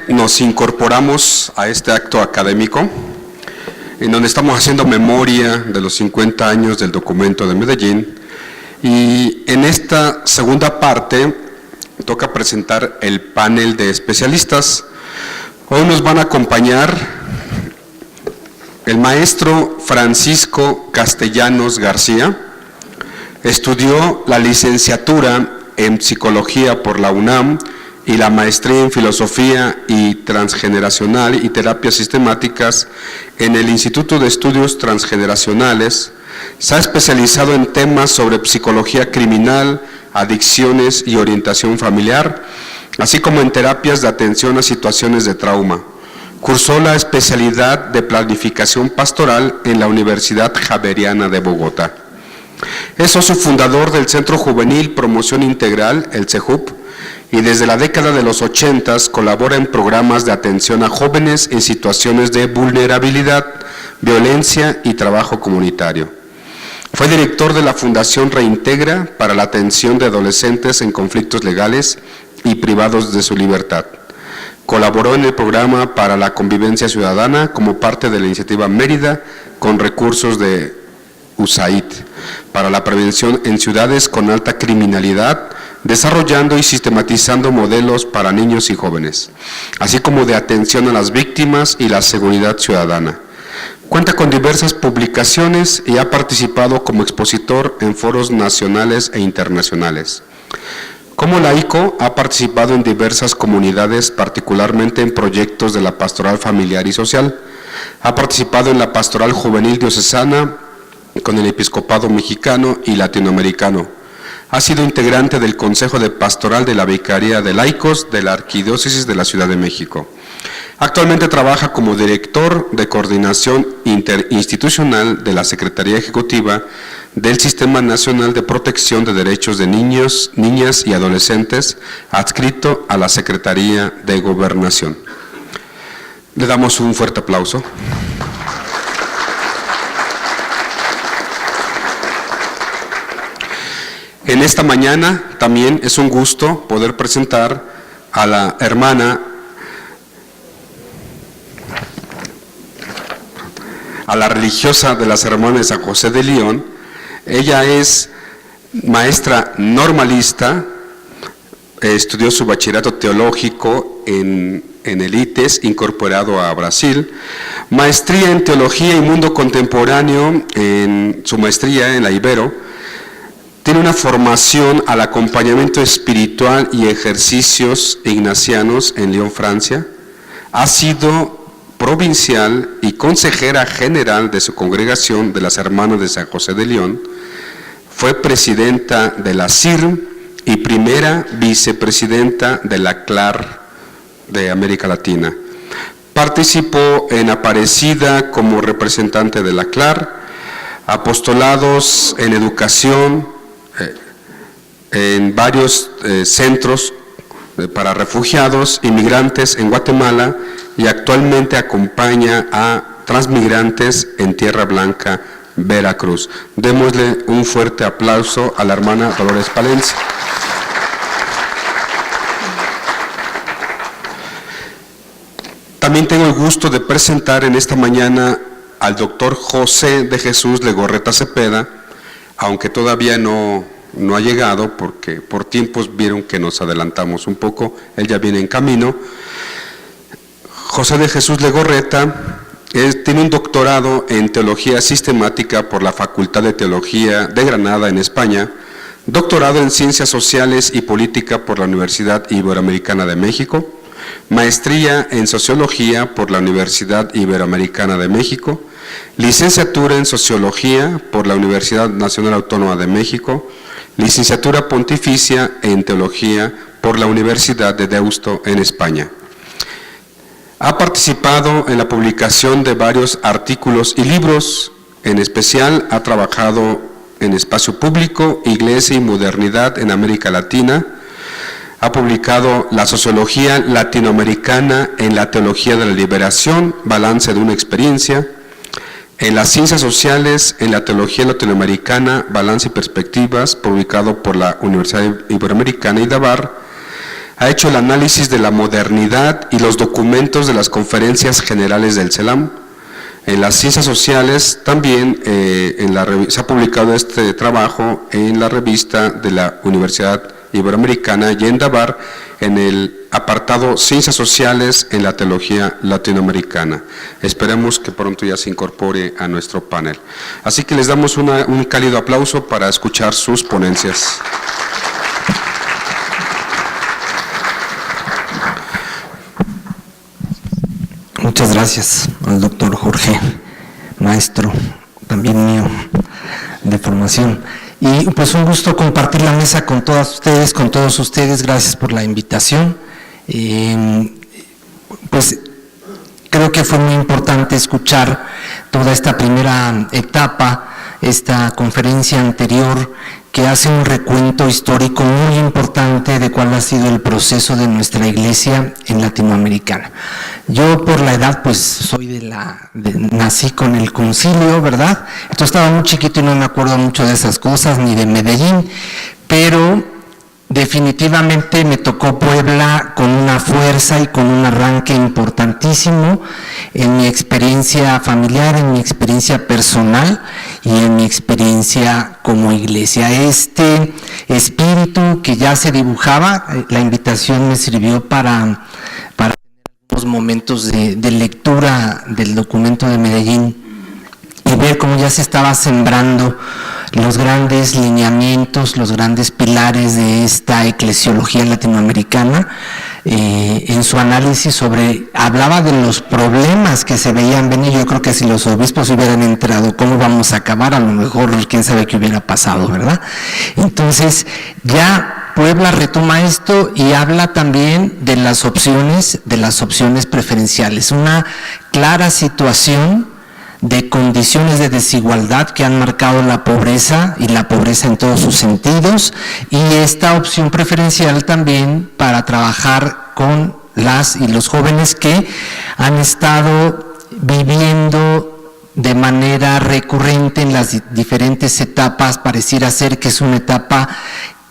nos incorporamos a este acto académico, en donde estamos haciendo memoria de los 50 años del documento de Medellín, y en esta segunda parte toca presentar el panel de especialistas. Hoy nos van a acompañar el maestro Francisco Castellanos García. Estudió la licenciatura en Psicología por la UNAM y la maestría en Filosofía y Transgeneracional y Terapias Sistemáticas en el Instituto de Estudios Transgeneracionales. Se ha especializado en temas sobre psicología criminal, adicciones y orientación familiar, así como en terapias de atención a situaciones de trauma. Cursó la especialidad de Planificación Pastoral en la Universidad Javeriana de Bogotá. Es socio fundador del Centro Juvenil Promoción Integral, el CEJUP, y desde la década de los 80 colabora en programas de atención a jóvenes en situaciones de vulnerabilidad, violencia y trabajo comunitario. Fue director de la Fundación Reintegra para la atención de adolescentes en conflictos legales y privados de su libertad. Colaboró en el programa para la convivencia ciudadana como parte de la iniciativa Mérida con recursos de USAID para la prevención en ciudades con alta criminalidad, desarrollando y sistematizando modelos para niños y jóvenes, así como de atención a las víctimas y la seguridad ciudadana. Cuenta con diversas publicaciones y ha participado como expositor en foros nacionales e internacionales. Como laico, ha participado en diversas comunidades, particularmente en proyectos de la pastoral familiar y social. Ha participado en la pastoral juvenil diocesana con el episcopado mexicano y latinoamericano. Ha sido integrante del Consejo de Pastoral de la Vicaría de Laicos de la Arquidiócesis de la Ciudad de México. Actualmente trabaja como director de coordinación interinstitucional de la Secretaría Ejecutiva del Sistema Nacional de Protección de Derechos de Niños, Niñas y Adolescentes, adscrito a la Secretaría de Gobernación. Le damos un fuerte aplauso. En esta mañana también es un gusto poder presentar a la hermana, a la religiosa de las hermanas de San José de León. Ella es maestra normalista, estudió su bachillerato teológico en el ITES, incorporado a Brasil, maestría en teología y mundo contemporáneo, en su maestría en la Ibero. Tiene una formación al acompañamiento espiritual y ejercicios ignacianos en Lyon, Francia. Ha sido provincial y consejera general de su congregación de las Hermanas de San José de León. Fue presidenta de la CIRM y primera vicepresidenta de la CLAR de América Latina. Participó en Aparecida como representante de la CLAR, apostolados en educación, en varios centros para refugiados, inmigrantes en Guatemala, y actualmente acompaña a transmigrantes en Tierra Blanca, Veracruz. Démosle un fuerte aplauso a la hermana Dolores Palencia. También tengo el gusto de presentar en esta mañana al doctor José de Jesús Legorreta Cepeda, aunque todavía no ha llegado, porque por tiempos vieron que nos adelantamos un poco, él ya viene en camino. José de Jesús Legorreta tiene un doctorado en Teología Sistemática por la Facultad de Teología de Granada, en España, doctorado en Ciencias Sociales y Política por la Universidad Iberoamericana de México, maestría en Sociología por la Universidad Iberoamericana de México, licenciatura en Sociología por la Universidad Nacional Autónoma de México, licenciatura pontificia en Teología por la Universidad de Deusto en España. Ha participado en la publicación de varios artículos y libros, en especial ha trabajado en Espacio Público, Iglesia y Modernidad en América Latina. Ha publicado La Sociología Latinoamericana en la Teología de la Liberación, Balance de una Experiencia. En las Ciencias Sociales, en la Teología Latinoamericana, Balance y Perspectivas, publicado por la Universidad Iberoamericana y Dabar. Ha hecho el análisis de la modernidad y los documentos de las conferencias generales del CELAM. En las ciencias sociales también se ha publicado este trabajo en la revista de la Universidad Iberoamericana y en Dabar, en el apartado Ciencias Sociales en la Teología Latinoamericana. Esperemos que pronto ya se incorpore a nuestro panel. Así que les damos un cálido aplauso para escuchar sus ponencias. Muchas gracias al doctor Jorge, maestro también mío de formación. Y pues un gusto compartir la mesa con todas ustedes, con todos ustedes. Gracias por la invitación. Pues creo que fue muy importante escuchar toda esta primera etapa, esta conferencia anterior, que hace un recuento histórico muy importante de cuál ha sido el proceso de nuestra iglesia en Latinoamericana. Yo por la edad pues nací con el concilio, ¿verdad? Entonces estaba muy chiquito y no me acuerdo mucho de esas cosas, ni de Medellín, pero definitivamente me tocó Puebla con una fuerza y con un arranque importantísimo en mi experiencia familiar, en mi experiencia personal y en mi experiencia como iglesia. Este espíritu que ya se dibujaba, la invitación me sirvió para los momentos de lectura del documento de Medellín y ver cómo ya se estaba sembrando los grandes lineamientos, los grandes pilares de esta eclesiología latinoamericana, en su análisis hablaba de los problemas que se veían venir. Yo creo que si los obispos hubieran enterado cómo vamos a acabar, a lo mejor quién sabe qué hubiera pasado, ¿verdad? Entonces ya Puebla retoma esto y habla también de las opciones preferenciales, una clara situación de condiciones de desigualdad que han marcado la pobreza y la pobreza en todos sus sentidos, y esta opción preferencial también para trabajar con las y los jóvenes que han estado viviendo de manera recurrente en las diferentes etapas. Pareciera ser que es una etapa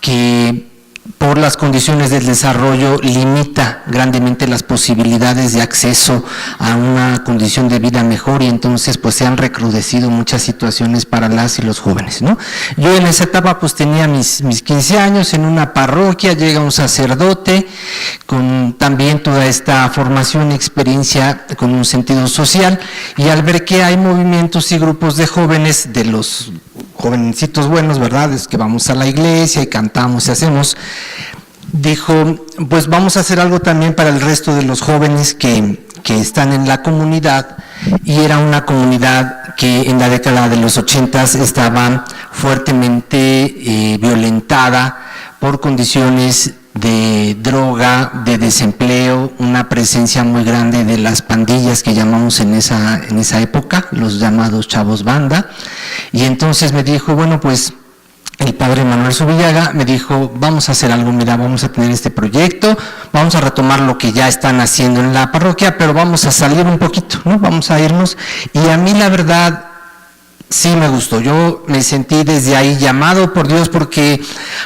que por las condiciones del desarrollo limita grandemente las posibilidades de acceso a una condición de vida mejor, y entonces pues se han recrudecido muchas situaciones para las y los jóvenes, ¿no? Yo en esa etapa pues tenía mis 15 años en una parroquia, llega un sacerdote con también toda esta formación y experiencia con un sentido social, y al ver que hay movimientos y grupos de jóvenes, de los jovencitos buenos, ¿verdad?, es que vamos a la iglesia y cantamos y hacemos, dijo, pues vamos a hacer algo también para el resto de los jóvenes que están en la comunidad. Y era una comunidad que en la década de los 80 estaba fuertemente violentada por condiciones de droga, de desempleo, una presencia muy grande de las pandillas que llamamos en esa época, los llamados chavos banda. Y entonces me dijo, bueno, pues el padre Manuel Zubillaga me dijo, vamos a hacer algo, mira, vamos a tener este proyecto, vamos a retomar lo que ya están haciendo en la parroquia, pero vamos a salir un poquito, ¿no? Vamos a irnos. Y a mí la verdad sí me gustó, yo me sentí desde ahí llamado por Dios, porque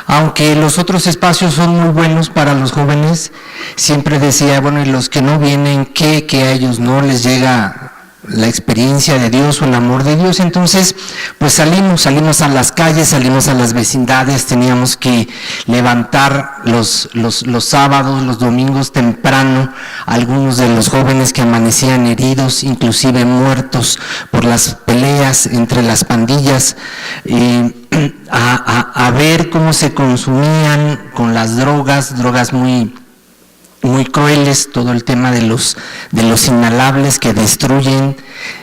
aunque los otros espacios son muy buenos para los jóvenes, siempre decía, bueno, y los que no vienen, que a ellos no les llega la experiencia de Dios o el amor de Dios. Entonces pues salimos a las calles, salimos a las vecindades, teníamos que levantar los sábados, los domingos temprano, algunos de los jóvenes que amanecían heridos, inclusive muertos por las peleas entre las pandillas, a ver cómo se consumían con las drogas muy crueles, todo el tema de los inhalables que destruyen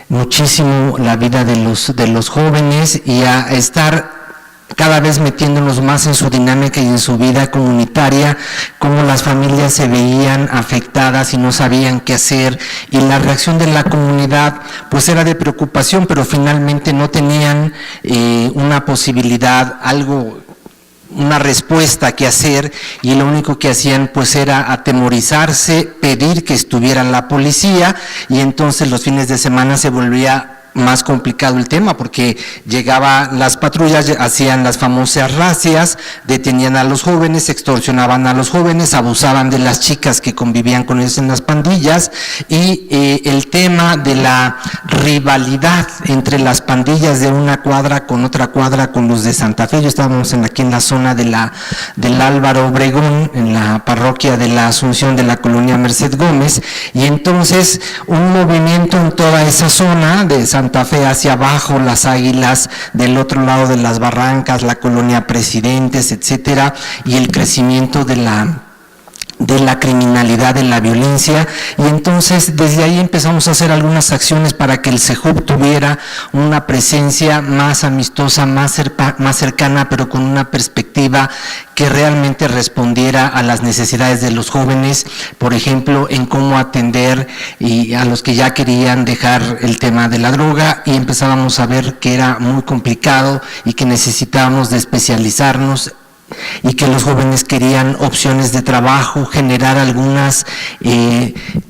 muchísimo la vida de los jóvenes, y a estar cada vez metiéndonos más en su dinámica y en su vida comunitaria, cómo las familias se veían afectadas y no sabían qué hacer, y la reacción de la comunidad pues era de preocupación, pero finalmente no tenían una posibilidad, una respuesta que hacer, y lo único que hacían pues era atemorizarse, pedir que estuviera la policía, y entonces los fines de semana se volvía más complicado el tema, porque llegaban las patrullas, hacían las famosas racias, detenían a los jóvenes, extorsionaban a los jóvenes, abusaban de las chicas que convivían con ellos en las pandillas, y el tema de la rivalidad entre las pandillas de una cuadra con otra cuadra, con los de Santa Fe. Yo estábamos aquí en la zona del Álvaro Obregón, en la parroquia de la Asunción de la colonia Merced Gómez, y entonces un movimiento en toda esa zona de Santa Fe hacia abajo, Las Águilas, del otro lado de las Barrancas, la colonia Presidentes, etcétera, y el crecimiento de la criminalidad, de la violencia, y entonces desde ahí empezamos a hacer algunas acciones para que el CEJUP tuviera una presencia más amistosa, más cercana, pero con una perspectiva que realmente respondiera a las necesidades de los jóvenes, por ejemplo, en cómo atender y a los que ya querían dejar el tema de la droga, y empezábamos a ver que era muy complicado y que necesitábamos de especializarnos, y que los jóvenes querían opciones de trabajo, generar algunas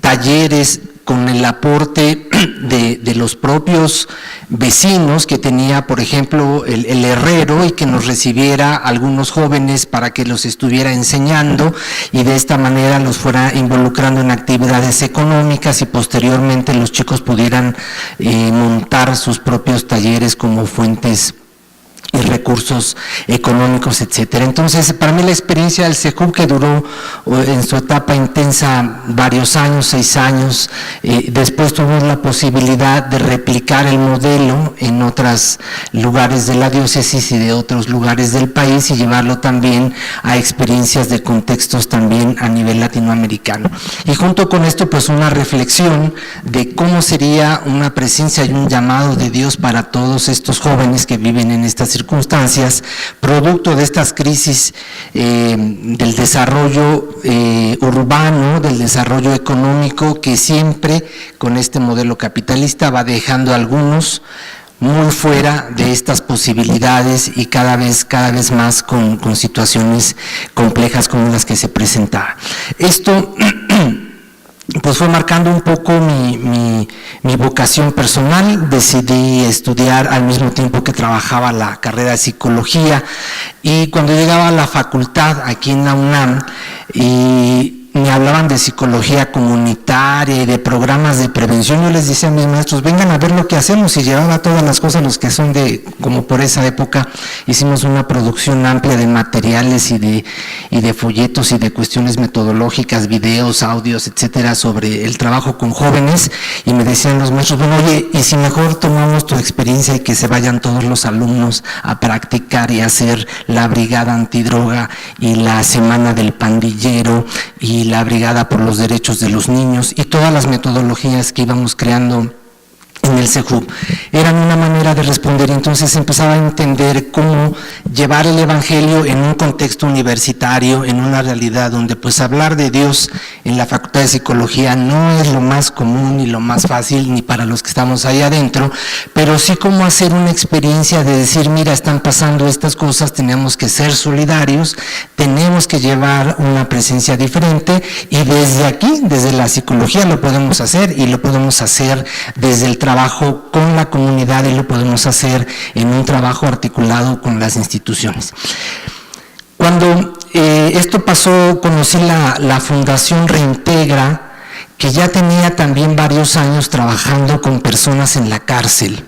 talleres con el aporte de los propios vecinos que tenía, por ejemplo, el herrero, y que nos recibiera algunos jóvenes para que los estuviera enseñando y de esta manera los fuera involucrando en actividades económicas, y posteriormente los chicos pudieran montar sus propios talleres como fuentes y recursos económicos, etcétera. Entonces, para mí la experiencia del CEJUP, que duró en su etapa intensa varios años, 6 años, después tuvimos la posibilidad de replicar el modelo en otros lugares de la diócesis y de otros lugares del país, y llevarlo también a experiencias de contextos también a nivel latinoamericano. Y junto con esto, pues una reflexión de cómo sería una presencia y un llamado de Dios para todos estos jóvenes que viven en estas circunstancias, producto de estas crisis del desarrollo urbano, del desarrollo económico, que siempre con este modelo capitalista va dejando a algunos muy fuera de estas posibilidades, y cada vez más con situaciones complejas como las que se presentaban. Esto pues fue marcando un poco mi vocación personal. Decidí estudiar al mismo tiempo que trabajaba la carrera de psicología, y cuando llegaba a la facultad aquí en la UNAM y me hablaban de psicología comunitaria y de programas de prevención, yo les decía a mis maestros, vengan a ver lo que hacemos, y llevaba todas las cosas, los que son como por esa época, hicimos una producción amplia de materiales y de folletos y de cuestiones metodológicas, videos, audios, etcétera, sobre el trabajo con jóvenes, y me decían los maestros, bueno, oye, y si mejor tomamos tu experiencia y que se vayan todos los alumnos a practicar y hacer la brigada antidroga y la semana del pandillero y la brigada por los derechos de los niños, y todas las metodologías que íbamos creando en el CEJUP eran una manera de responder. Entonces empezaba a entender cómo llevar el evangelio en un contexto universitario, en una realidad donde pues hablar de Dios en la Facultad de Psicología no es lo más común ni lo más fácil, ni para los que estamos ahí adentro, pero sí cómo hacer una experiencia de decir, mira, están pasando estas cosas, tenemos que ser solidarios, tenemos que llevar una presencia diferente, y desde aquí, desde la psicología lo podemos hacer, y lo podemos hacer desde el trabajo con la comunidad, y lo podemos hacer en un trabajo articulado con las instituciones. Cuando esto pasó, conocí la Fundación Reintegra, que ya tenía también varios años trabajando con personas en la cárcel,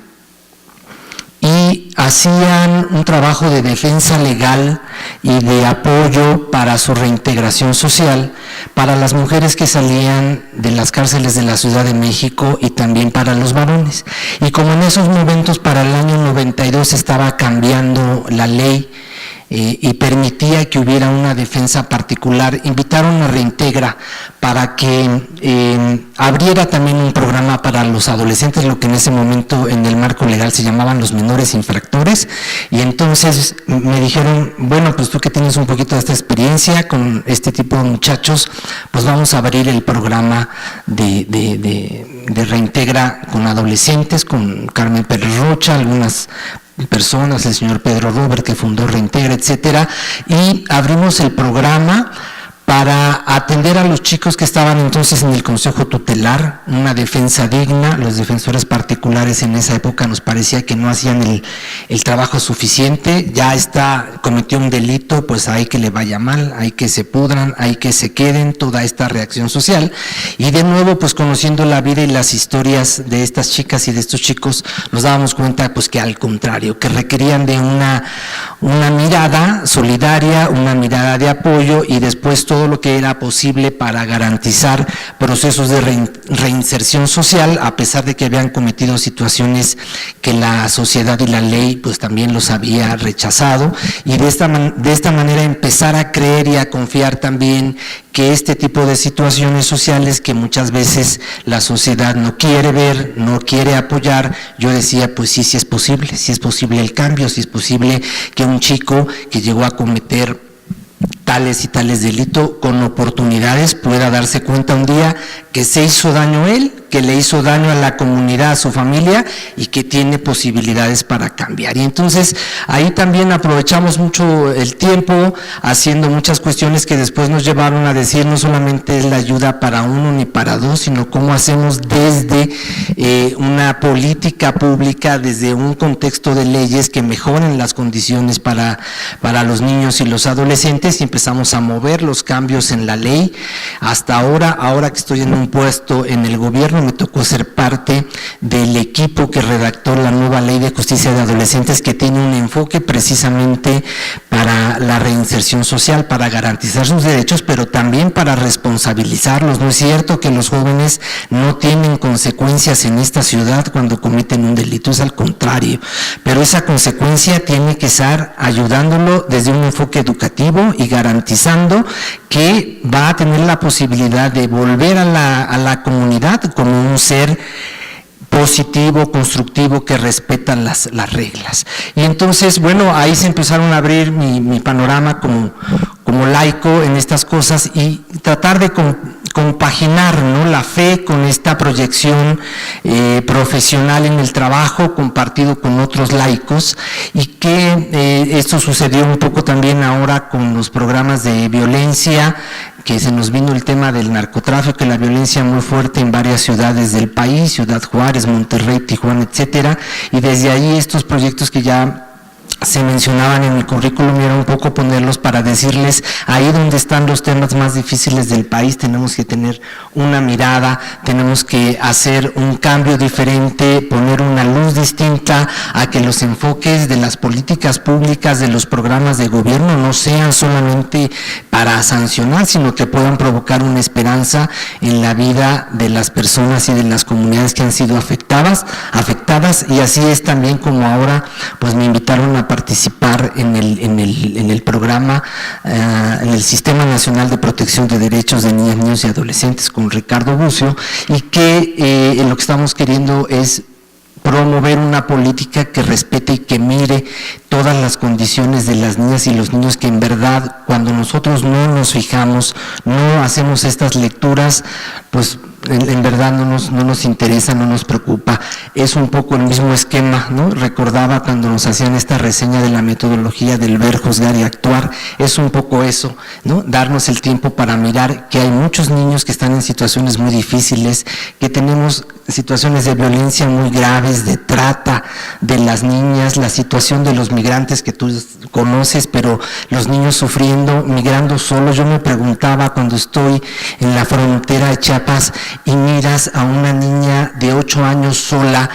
y hacían un trabajo de defensa legal y de apoyo para su reintegración social para las mujeres que salían de las cárceles de la Ciudad de México, y también para los varones. Y como en esos momentos, para el año 92, estaba cambiando la ley y permitía que hubiera una defensa particular, invitaron a Reintegra para que abriera también un programa para los adolescentes, lo que en ese momento en el marco legal se llamaban los menores infractores. Y entonces me dijeron, bueno, pues tú que tienes un poquito de esta experiencia con este tipo de muchachos, pues vamos a abrir el programa de Reintegra con adolescentes, con Carmen Pérez Rocha, algunas personas, el señor Pedro Robert, que fundó Reintegra, etcétera, y abrimos el programa para atender a los chicos que estaban entonces en el Consejo Tutelar, una defensa digna. Los defensores particulares en esa época nos parecía que no hacían el trabajo suficiente. Ya cometió un delito, pues hay que le vaya mal, hay que se pudran, hay que se queden, toda esta reacción social. Y de nuevo, pues conociendo la vida y las historias de estas chicas y de estos chicos, nos dábamos cuenta pues que al contrario, que requerían de una mirada solidaria, una mirada de apoyo, y después todo lo que era posible para garantizar procesos de reinserción social, a pesar de que habían cometido situaciones que la sociedad y la ley pues también los había rechazado, y de esta manera empezar a creer y a confiar también que este tipo de situaciones sociales que muchas veces la sociedad no quiere ver, no quiere apoyar, yo decía, pues sí es posible el cambio, sí es posible que un chico que llegó a cometer tales y tales delitos con oportunidades pueda darse cuenta un día que se hizo daño a él, que le hizo daño a la comunidad, a su familia, y que tiene posibilidades para cambiar. Y entonces ahí también aprovechamos mucho el tiempo haciendo muchas cuestiones que después nos llevaron a decir no solamente es la ayuda para uno ni para dos, sino cómo hacemos desde una política pública, desde un contexto de leyes que mejoren las condiciones para los niños y los adolescentes, y empezamos a mover los cambios en la ley. Hasta ahora que estoy en un puesto en el gobierno, me tocó ser parte del equipo que redactó la nueva Ley de Justicia de Adolescentes, que tiene un enfoque precisamente para la reinserción social, para garantizar sus derechos, pero también para responsabilizarlos. No es cierto que los jóvenes no tienen consecuencias en esta ciudad cuando cometen un delito, es al contrario, pero esa consecuencia tiene que estar ayudándolo desde un enfoque educativo y garantizando que va a tener la posibilidad de volver a la comunidad como un ser positivo, constructivo, que respeta las reglas. Y entonces, bueno, ahí se empezaron a abrir mi panorama como laico en estas cosas, y tratar de compaginar, ¿no?, la fe con esta proyección profesional en el trabajo compartido con otros laicos, y que esto sucedió un poco también ahora con los programas de violencia, que se nos vino el tema del narcotráfico y la violencia muy fuerte en varias ciudades del país, Ciudad Juárez, Monterrey, Tijuana, etcétera, y desde ahí estos proyectos que ya se mencionaban en mi currículum, era un poco ponerlos para decirles, ahí donde están los temas más difíciles del país, tenemos que tener una mirada, tenemos que hacer un cambio diferente, poner una luz distinta a que los enfoques de las políticas públicas, de los programas de gobierno, no sean solamente para sancionar, sino que puedan provocar una esperanza en la vida de las personas y de las comunidades que han sido afectadas, y así es también como ahora pues me invitaron a participar en el programa, en el Sistema Nacional de Protección de Derechos de Niñas, Niños y Adolescentes con Ricardo Bucio, y que lo que estamos queriendo es promover una política que respete y que mire todas las condiciones de las niñas y los niños, que en verdad cuando nosotros no nos fijamos, no hacemos estas lecturas, pues en verdad no nos interesa, no nos preocupa. Es un poco el mismo esquema, ¿no? Recordaba cuando nos hacían esta reseña de la metodología del ver, juzgar y actuar, es un poco eso, ¿no? Darnos el tiempo para mirar que hay muchos niños que están en situaciones muy difíciles, que tenemos situaciones de violencia muy graves, de trata de las niñas, la situación de los migrantes que tú conoces, pero los niños sufriendo, migrando solos. Yo me preguntaba cuando estoy en la frontera de Chiapas y miras a una niña de 8 años sola,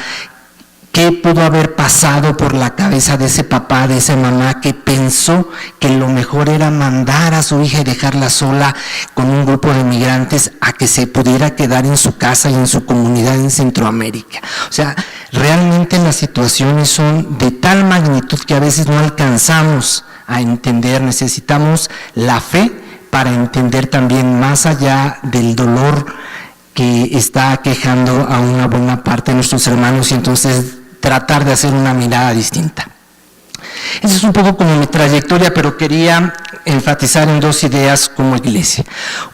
¿qué pudo haber pasado por la cabeza de ese papá, de esa mamá, que pensó que lo mejor era mandar a su hija y dejarla sola con un grupo de migrantes a que se pudiera quedar en su casa y en su comunidad en Centroamérica? O sea, realmente las situaciones son de tal magnitud que a veces no alcanzamos a entender. Necesitamos la fe para entender también más allá del dolor que está aquejando a una buena parte de nuestros hermanos, y entonces tratar de hacer una mirada distinta. Esa es un poco como mi trayectoria, pero quería enfatizar en 2 ideas como iglesia.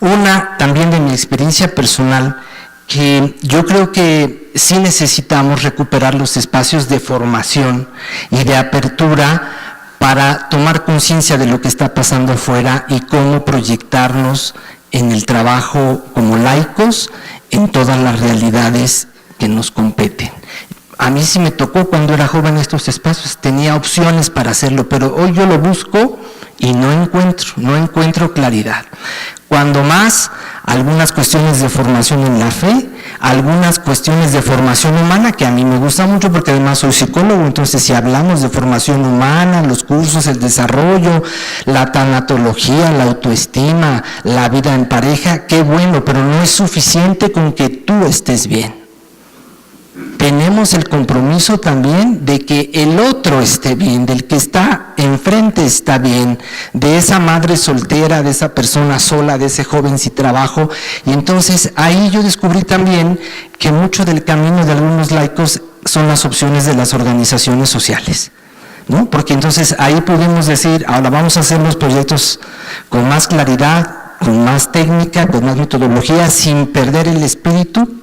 Una, también de mi experiencia personal, que yo creo que sí necesitamos recuperar los espacios de formación y de apertura para tomar conciencia de lo que está pasando afuera y cómo proyectarnos en el trabajo como laicos en todas las realidades que nos competen. A mí sí me tocó cuando era joven estos espacios, tenía opciones para hacerlo, pero hoy yo lo busco y no encuentro claridad. Cuando más, algunas cuestiones de formación en la fe, algunas cuestiones de formación humana, que a mí me gusta mucho porque además soy psicólogo, entonces si hablamos de formación humana, los cursos, el desarrollo, la tanatología, la autoestima, la vida en pareja, qué bueno, pero no es suficiente con que tú estés bien. Tenemos el compromiso también de que el otro esté bien, del que está enfrente está bien, de esa madre soltera, de esa persona sola, de ese joven sin trabajo. Y entonces ahí yo descubrí también que mucho del camino de algunos laicos son las opciones de las organizaciones sociales, ¿no? Porque entonces ahí podemos decir, ahora vamos a hacer los proyectos con más claridad, con más técnica, con más metodología, sin perder el espíritu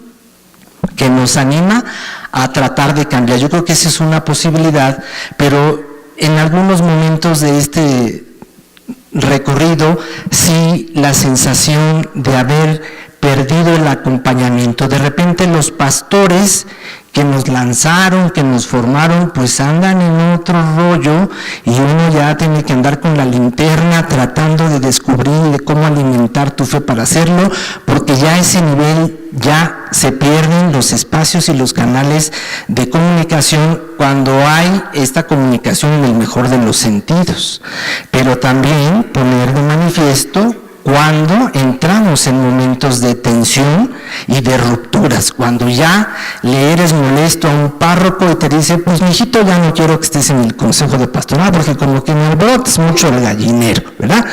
que nos anima a tratar de cambiar. Yo creo que esa es una posibilidad, pero en algunos momentos de este recorrido, sí, la sensación de haber perdido el acompañamiento. De repente los pastores que nos lanzaron, que nos formaron, pues andan en otro rollo y uno ya tiene que andar con la linterna tratando de descubrir de cómo alimentar tu fe para hacerlo, porque ya a ese nivel ya se pierden los espacios y los canales de comunicación cuando hay esta comunicación en el mejor de los sentidos. Pero también poner de manifiesto cuando entramos en momentos de tensión y de rupturas, cuando ya le eres molesto a un párroco y te dice, pues mijito, ya no quiero que estés en el consejo de pastoral, porque como que me alborotas mucho el gallinero, ¿verdad?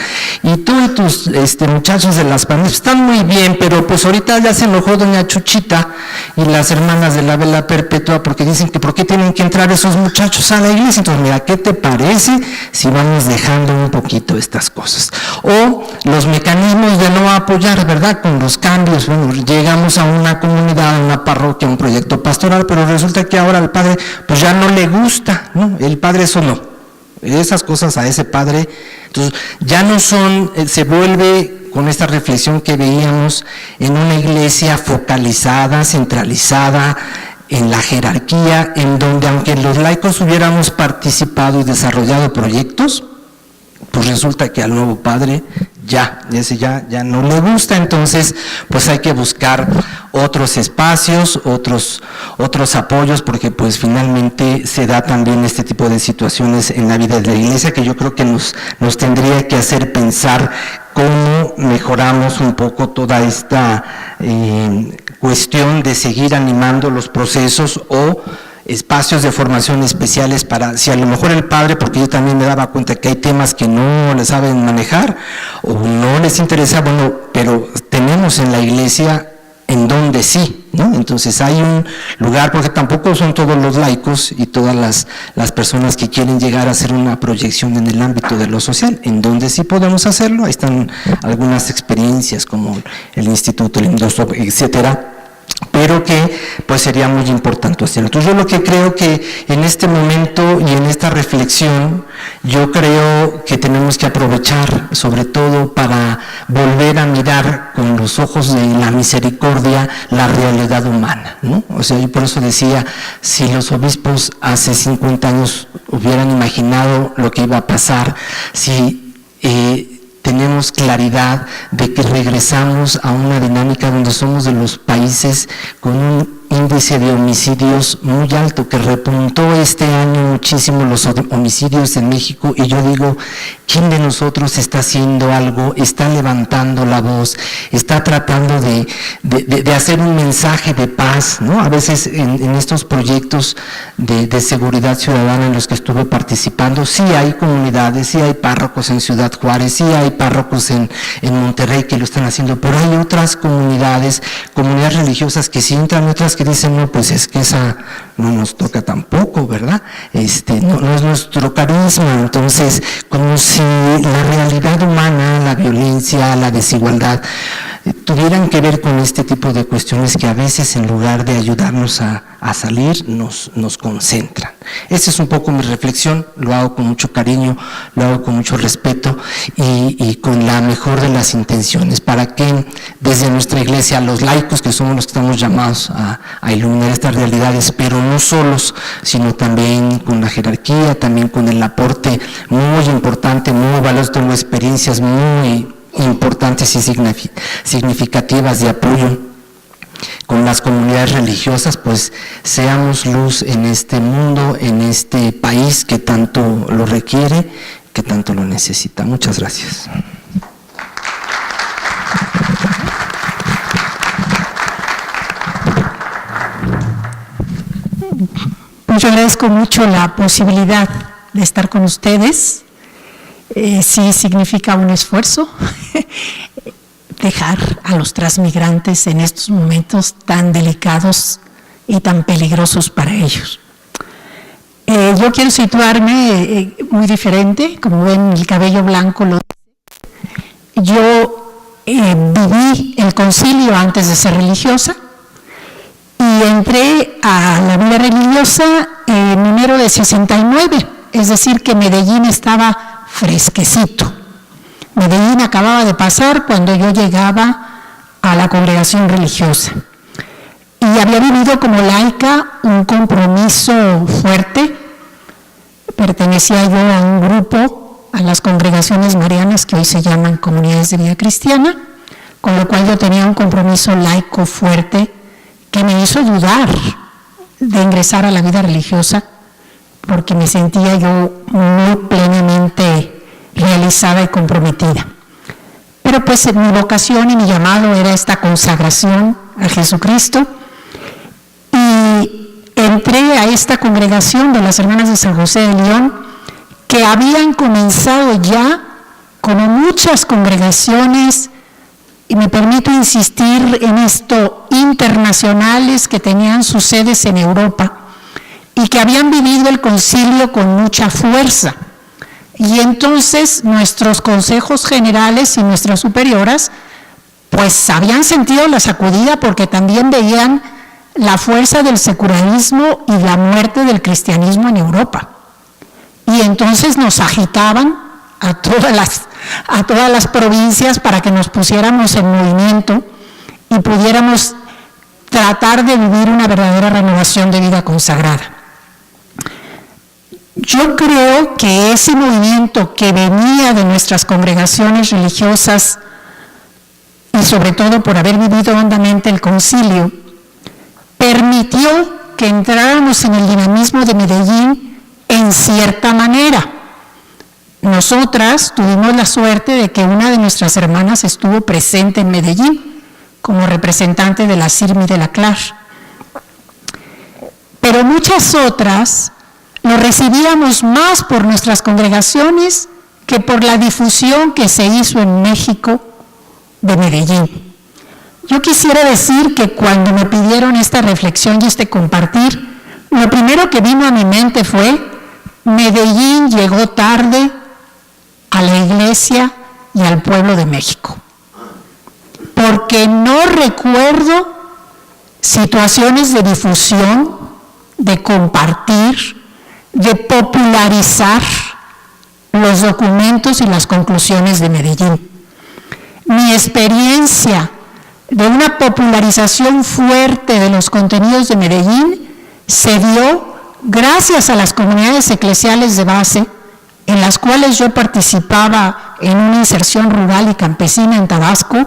Y tú y tus muchachos de las pandillas están muy bien, pero pues ahorita ya se enojó doña Chuchita y las hermanas de la vela perpetua porque dicen que por qué tienen que entrar esos muchachos a la iglesia. Entonces, mira, ¿qué te parece si vamos dejando un poquito estas cosas? O los mecanismos de no apoyar, ¿verdad? Con los cambios, bueno, llegamos a una comunidad, a una parroquia, a un proyecto pastoral, pero resulta que ahora al padre pues ya no le gusta, ¿no? El padre eso no, esas cosas a ese padre, entonces ya no son, se vuelve con esta reflexión que veíamos en una iglesia focalizada, centralizada, en la jerarquía, en donde aunque los laicos hubiéramos participado y desarrollado proyectos, pues resulta que al nuevo padre ya no le gusta, entonces pues hay que buscar otros espacios, otros apoyos, porque pues finalmente se da también este tipo de situaciones en la vida de la iglesia que yo creo que nos tendría que hacer pensar cómo mejoramos un poco toda esta cuestión de seguir animando los procesos o espacios de formación especiales para, si a lo mejor el padre, porque yo también me daba cuenta que hay temas que no le saben manejar o no les interesa, bueno, pero tenemos en la iglesia en donde sí, ¿no? Entonces hay un lugar, porque tampoco son todos los laicos y todas las personas que quieren llegar a hacer una proyección en el ámbito de lo social, en donde sí podemos hacerlo. Ahí están algunas experiencias como el Instituto, el Indoso, etcétera, pero que pues sería muy importante hacerlo. Entonces yo lo que creo que en este momento y en esta reflexión, yo creo que tenemos que aprovechar sobre todo para volver a mirar con los ojos de la misericordia la realidad humana, ¿no? O sea, yo por eso decía, si los obispos hace 50 años hubieran imaginado lo que iba a pasar, si tenemos claridad de que regresamos a una dinámica donde somos de los países con un índice de homicidios muy alto, que repuntó este año muchísimo los homicidios en México, y yo digo, ¿quién de nosotros está haciendo algo, está levantando la voz, está tratando de hacer un mensaje de paz, ¿no? A veces en estos proyectos de seguridad ciudadana en los que estuve participando, sí hay comunidades, sí hay párrocos en Ciudad Juárez, sí hay párrocos en Monterrey que lo están haciendo, pero hay otras comunidades religiosas que sí entran, otras que dicen, no, pues es que esa no nos toca tampoco, ¿verdad? No es nuestro carisma. Entonces, como si la realidad humana, la violencia, la desigualdad, tuvieran que ver con este tipo de cuestiones que a veces, en lugar de ayudarnos a a salir nos concentran. Esa es un poco mi reflexión, lo hago con mucho cariño, lo hago con mucho respeto y con la mejor de las intenciones, para que desde nuestra iglesia, los laicos, que somos los que estamos llamados a iluminar estas realidades, pero no solos, sino también con la jerarquía, también con el aporte muy importante, muy valioso. Tengo experiencias muy importantes y significativas de apoyo con las comunidades religiosas, pues seamos luz en este mundo, en este país que tanto lo requiere, que tanto lo necesita. Muchas gracias. Pues yo agradezco mucho la posibilidad de estar con ustedes. Sí significa un esfuerzo dejar a los transmigrantes en estos momentos tan delicados y tan peligrosos para ellos. Yo quiero situarme muy diferente, como ven el cabello blanco lo dice. Yo viví el concilio antes de ser religiosa y entré a la vida religiosa en enero de 69, es decir que Medellín estaba fresquecito. Medellín acababa de pasar cuando yo llegaba a la congregación religiosa y había vivido como laica un compromiso fuerte. Pertenecía yo a un grupo, a las congregaciones marianas que hoy se llaman Comunidades de Vida Cristiana, con lo cual yo tenía un compromiso laico fuerte que me hizo dudar de ingresar a la vida religiosa porque me sentía yo muy plenamente realizada y comprometida. Pero pues mi vocación y mi llamado era esta consagración a Jesucristo y entré a esta congregación de las Hermanas de San José de León, que habían comenzado ya, como muchas congregaciones, y me permito insistir en esto, internacionales que tenían sus sedes en Europa y que habían vivido el concilio con mucha fuerza. Y entonces nuestros consejos generales y nuestras superioras pues habían sentido la sacudida porque también veían la fuerza del secularismo y la muerte del cristianismo en Europa. Y entonces nos agitaban a todas las provincias para que nos pusiéramos en movimiento y pudiéramos tratar de vivir una verdadera renovación de vida consagrada. Yo creo que ese movimiento que venía de nuestras congregaciones religiosas y sobre todo por haber vivido hondamente el concilio, permitió que entráramos en el dinamismo de Medellín en cierta manera. Nosotras tuvimos la suerte de que una de nuestras hermanas estuvo presente en Medellín como representante de la CIRMI de la CLAR. Pero muchas otras lo recibíamos más por nuestras congregaciones que por la difusión que se hizo en México de Medellín. Yo quisiera decir que cuando me pidieron esta reflexión y este compartir, lo primero que vino a mi mente fue: Medellín llegó tarde a la iglesia y al pueblo de México, porque no recuerdo situaciones de difusión, de compartir, de popularizar los documentos y las conclusiones de Medellín. Mi experiencia de una popularización fuerte de los contenidos de Medellín se dio gracias a las comunidades eclesiales de base, en las cuales yo participaba en una inserción rural y campesina en Tabasco,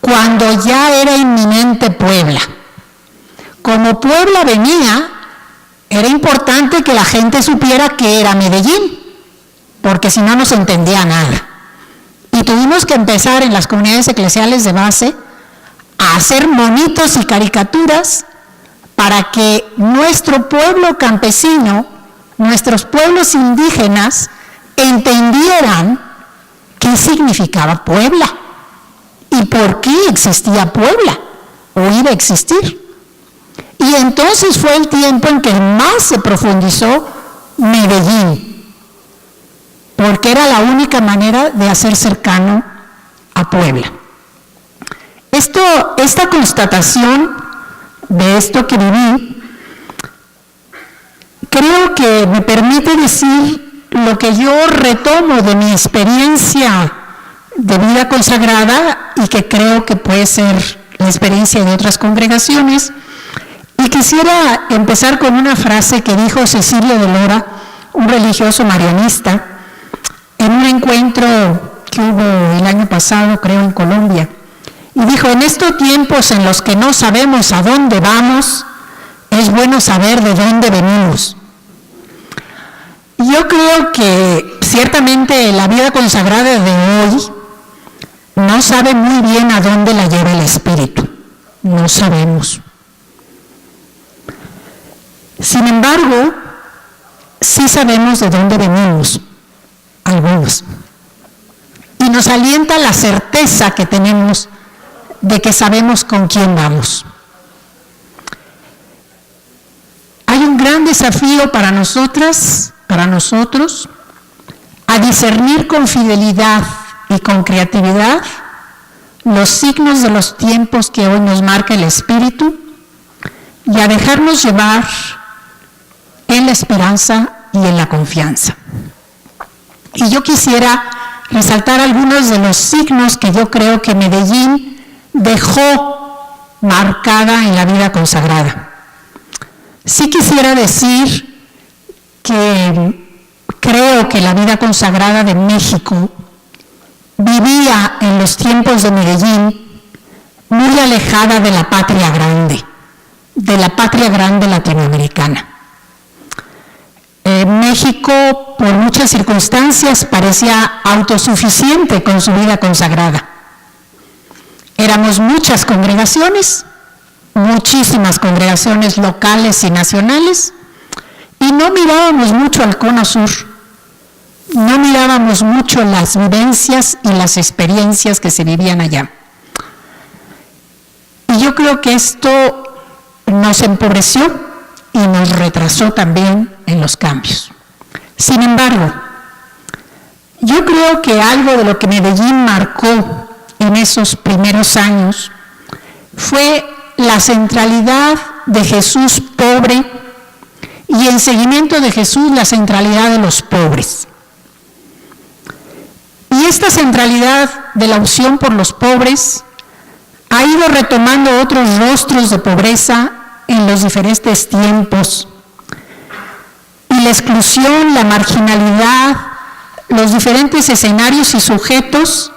cuando ya era inminente Puebla. Como Puebla venía, era importante que la gente supiera que era Medellín, porque si no, no se entendía nada. Y tuvimos que empezar en las comunidades eclesiales de base a hacer monitos y caricaturas para que nuestro pueblo campesino, nuestros pueblos indígenas, entendieran qué significaba Puebla y por qué existía Puebla o iba a existir. Y entonces fue el tiempo en que más se profundizó Medellín, porque era la única manera de hacer cercano a Puebla. Esta constatación de esto que viví creo que me permite decir lo que yo retomo de mi experiencia de vida consagrada y que creo que puede ser la experiencia de otras congregaciones. Y quisiera empezar con una frase que dijo Cecilio de Lora, un religioso marianista, en un encuentro que hubo el año pasado, creo, en Colombia. Y dijo: en estos tiempos en los que no sabemos a dónde vamos, es bueno saber de dónde venimos. Y yo creo que ciertamente la vida consagrada de hoy no sabe muy bien a dónde la lleva el Espíritu. No sabemos. Sin embargo, sí sabemos de dónde venimos, algunos. Y nos alienta la certeza que tenemos de que sabemos con quién vamos. Hay un gran desafío para nosotras, para nosotros, a discernir con fidelidad y con creatividad los signos de los tiempos que hoy nos marca el Espíritu y a dejarnos llevar en la esperanza y en la confianza. Y yo quisiera resaltar algunos de los signos que yo creo que Medellín dejó marcada en la vida consagrada. Sí quisiera decir que creo que la vida consagrada de México vivía en los tiempos de Medellín muy alejada de la patria grande latinoamericana. México, por muchas circunstancias, parecía autosuficiente con su vida consagrada. Éramos muchas congregaciones, muchísimas congregaciones locales y nacionales, y no mirábamos mucho al Cono Sur, no mirábamos mucho las vivencias y las experiencias que se vivían allá. Y yo creo que esto nos empobreció y nos retrasó también en los cambios. Sin embargo, yo creo que algo de lo que Medellín marcó en esos primeros años fue la centralidad de Jesús pobre y en seguimiento de Jesús la centralidad de los pobres. Y esta centralidad de la opción por los pobres ha ido retomando otros rostros de pobreza en los diferentes tiempos. Y la exclusión, la marginalidad, los diferentes escenarios y sujetos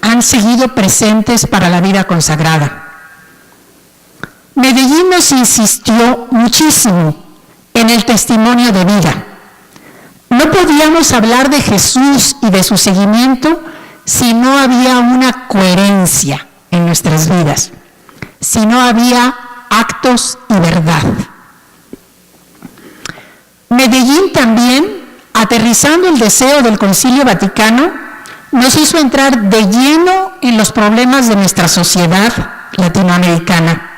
han seguido presentes para la vida consagrada. Medellín nos insistió muchísimo en el testimonio de vida. No podíamos hablar de Jesús y de su seguimiento si no había una coherencia en nuestras vidas, si no había actos y verdad. Medellín también, aterrizando el deseo del Concilio Vaticano, nos hizo entrar de lleno en los problemas de nuestra sociedad latinoamericana.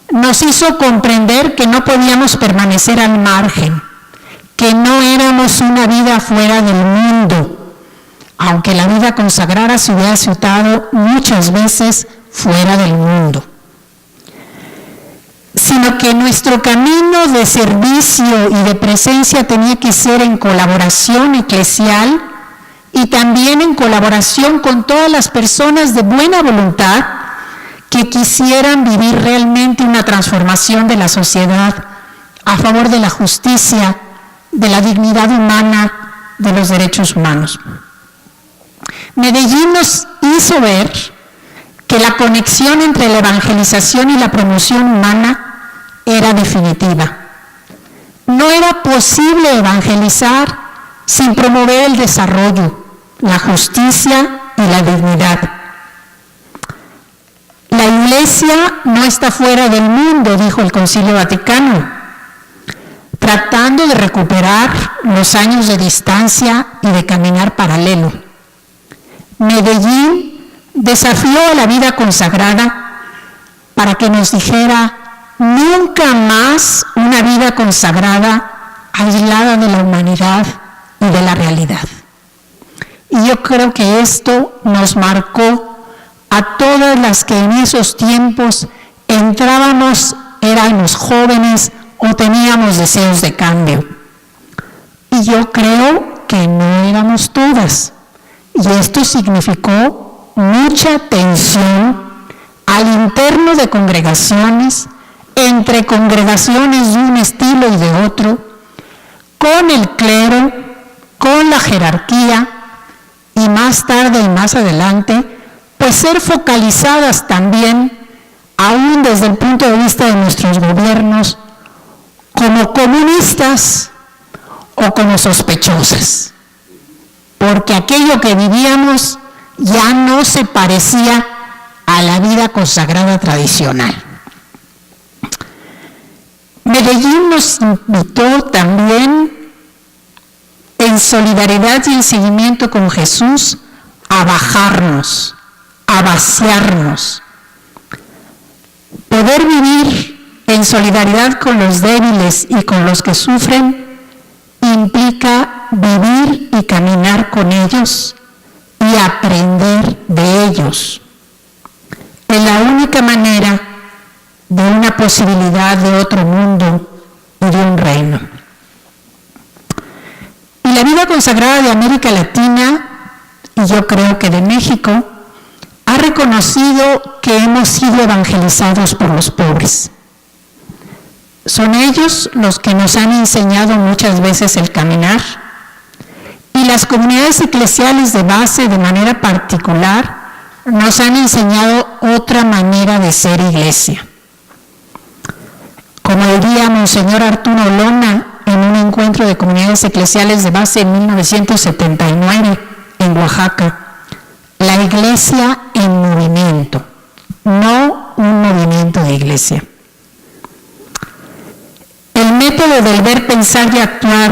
Nos hizo comprender que no podíamos permanecer al margen, que no éramos una vida fuera del mundo, aunque la vida consagrada se hubiera situado muchas veces fuera del mundo, sino que nuestro camino de servicio y de presencia tenía que ser en colaboración eclesial y también en colaboración con todas las personas de buena voluntad que quisieran vivir realmente una transformación de la sociedad a favor de la justicia, de la dignidad humana, de los derechos humanos. Medellín nos hizo ver que la conexión entre la evangelización y la promoción humana era definitiva. No era posible evangelizar sin promover el desarrollo, la justicia y la dignidad. La Iglesia no está fuera del mundo, dijo el Concilio Vaticano, tratando de recuperar los años de distancia y de caminar paralelo. Medellín desafió a la vida consagrada para que nos dijera: nunca más una vida consagrada aislada de la humanidad y de la realidad. Y yo creo que esto nos marcó a todas las que en esos tiempos entrábamos, éramos jóvenes o teníamos deseos de cambio. Y yo creo que no éramos todas. Y esto significó mucha tensión al interno de congregaciones, entre congregaciones de un estilo y de otro, con el clero, con la jerarquía, y más tarde y más adelante, pues ser focalizadas también, aún desde el punto de vista de nuestros gobiernos, como comunistas o como sospechosas, porque aquello que vivíamos ya no se parecía a la vida consagrada tradicional. Medellín nos invitó también, en solidaridad y en seguimiento con Jesús, a bajarnos, a vaciarnos. Poder vivir en solidaridad con los débiles y con los que sufren implica vivir y caminar con ellos y aprender de ellos. Es la única manera de una posibilidad de otro mundo y de un reino. Y la vida consagrada de América Latina, y yo creo que de México, ha reconocido que hemos sido evangelizados por los pobres. Son ellos los que nos han enseñado muchas veces el caminar, y las comunidades eclesiales de base, de manera particular, nos han enseñado otra manera de ser iglesia. Como diría Monseñor Arturo Lona en un encuentro de comunidades eclesiales de base en 1979 en Oaxaca, la iglesia en movimiento, no un movimiento de iglesia. El método del ver, pensar y actuar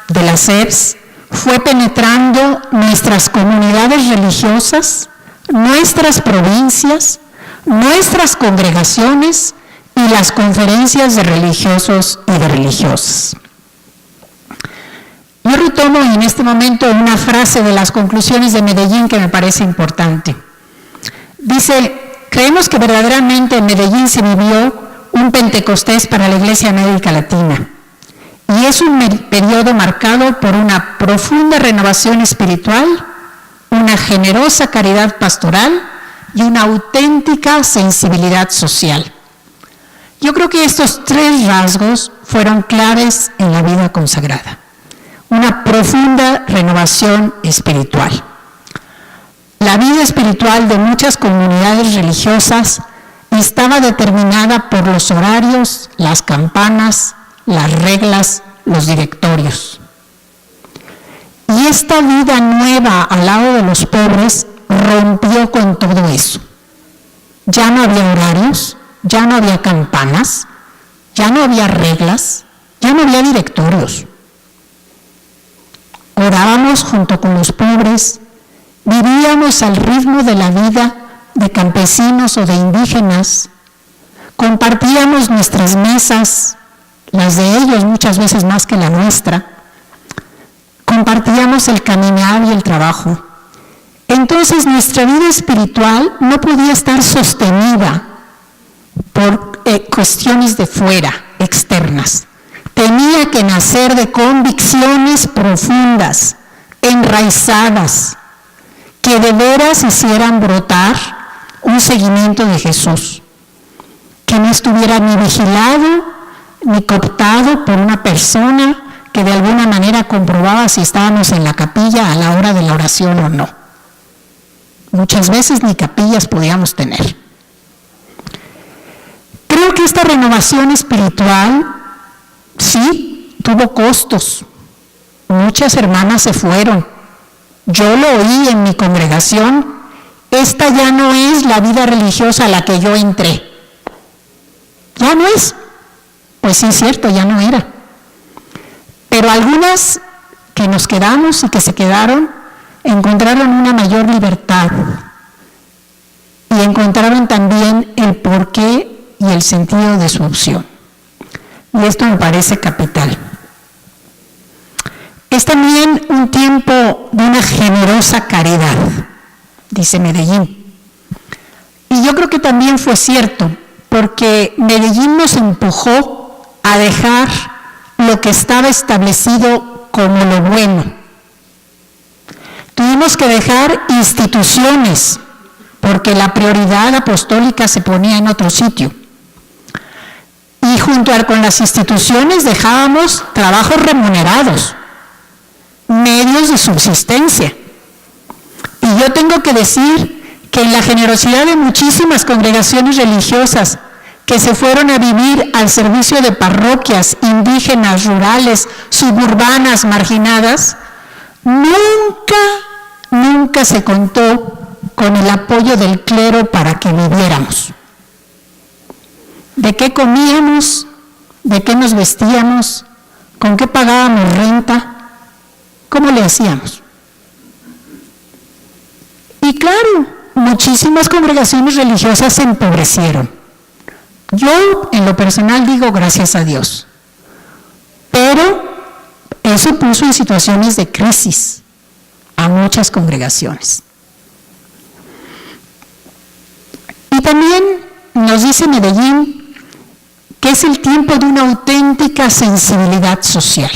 de la SEPS fue penetrando nuestras comunidades religiosas, nuestras provincias, nuestras congregaciones y las conferencias de religiosos y de religiosas. Yo retomo en este momento una frase de las conclusiones de Medellín que me parece importante. Dice: creemos que verdaderamente en Medellín se vivió un Pentecostés para la Iglesia en América Latina, y es un periodo marcado por una profunda renovación espiritual, una generosa caridad pastoral y una auténtica sensibilidad social. Yo creo que estos tres rasgos fueron claves en la vida consagrada. Una profunda renovación espiritual. La vida espiritual de muchas comunidades religiosas estaba determinada por los horarios, las campanas, las reglas, los directorios. Y esta vida nueva al lado de los pobres rompió con todo eso. Ya no había horarios, ya no había campanas, ya no había reglas, ya no había directorios. Orábamos junto con los pobres, vivíamos al ritmo de la vida de campesinos o de indígenas, compartíamos nuestras mesas, las de ellos muchas veces más que la nuestra, compartíamos el caminar y el trabajo. Entonces nuestra vida espiritual no podía estar sostenida por cuestiones de fuera, externas. Tenía que nacer de convicciones profundas, enraizadas, que de veras hicieran brotar un seguimiento de Jesús, que no estuviera ni vigilado ni cooptado por una persona que de alguna manera comprobaba si estábamos en la capilla a la hora de la oración o no. Muchas veces ni capillas podíamos tener. Creo que esta renovación espiritual sí tuvo costos. Muchas hermanas se fueron. Yo lo oí en mi congregación. Esta ya no es la vida religiosa a la que yo entré. Ya no es. Pues sí, es cierto, ya no era. Pero algunas que nos quedamos y que se quedaron, encontraron una mayor libertad y encontraron también el porqué y el sentido de su opción. Y esto me parece capital. Es también un tiempo de una generosa caridad, dice Medellín. Y yo creo que también fue cierto, porque Medellín nos empujó a dejar lo que estaba establecido como lo bueno. Tuvimos que dejar instituciones, porque la prioridad apostólica se ponía en otro sitio. Y junto con las instituciones dejábamos trabajos remunerados, medios de subsistencia. Y yo tengo que decir que en la generosidad de muchísimas congregaciones religiosas que se fueron a vivir al servicio de parroquias indígenas, rurales, suburbanas, marginadas, nunca se contó con el apoyo del clero para que viviéramos. ¿De qué comíamos? ¿De qué nos vestíamos? ¿Con qué pagábamos renta? ¿Cómo le hacíamos? Y claro, muchísimas congregaciones religiosas se empobrecieron. Yo, en lo personal, digo gracias a Dios. Pero eso puso en situaciones de crisis a muchas congregaciones. Y también nos dice Medellín que es el tiempo de una auténtica sensibilidad social.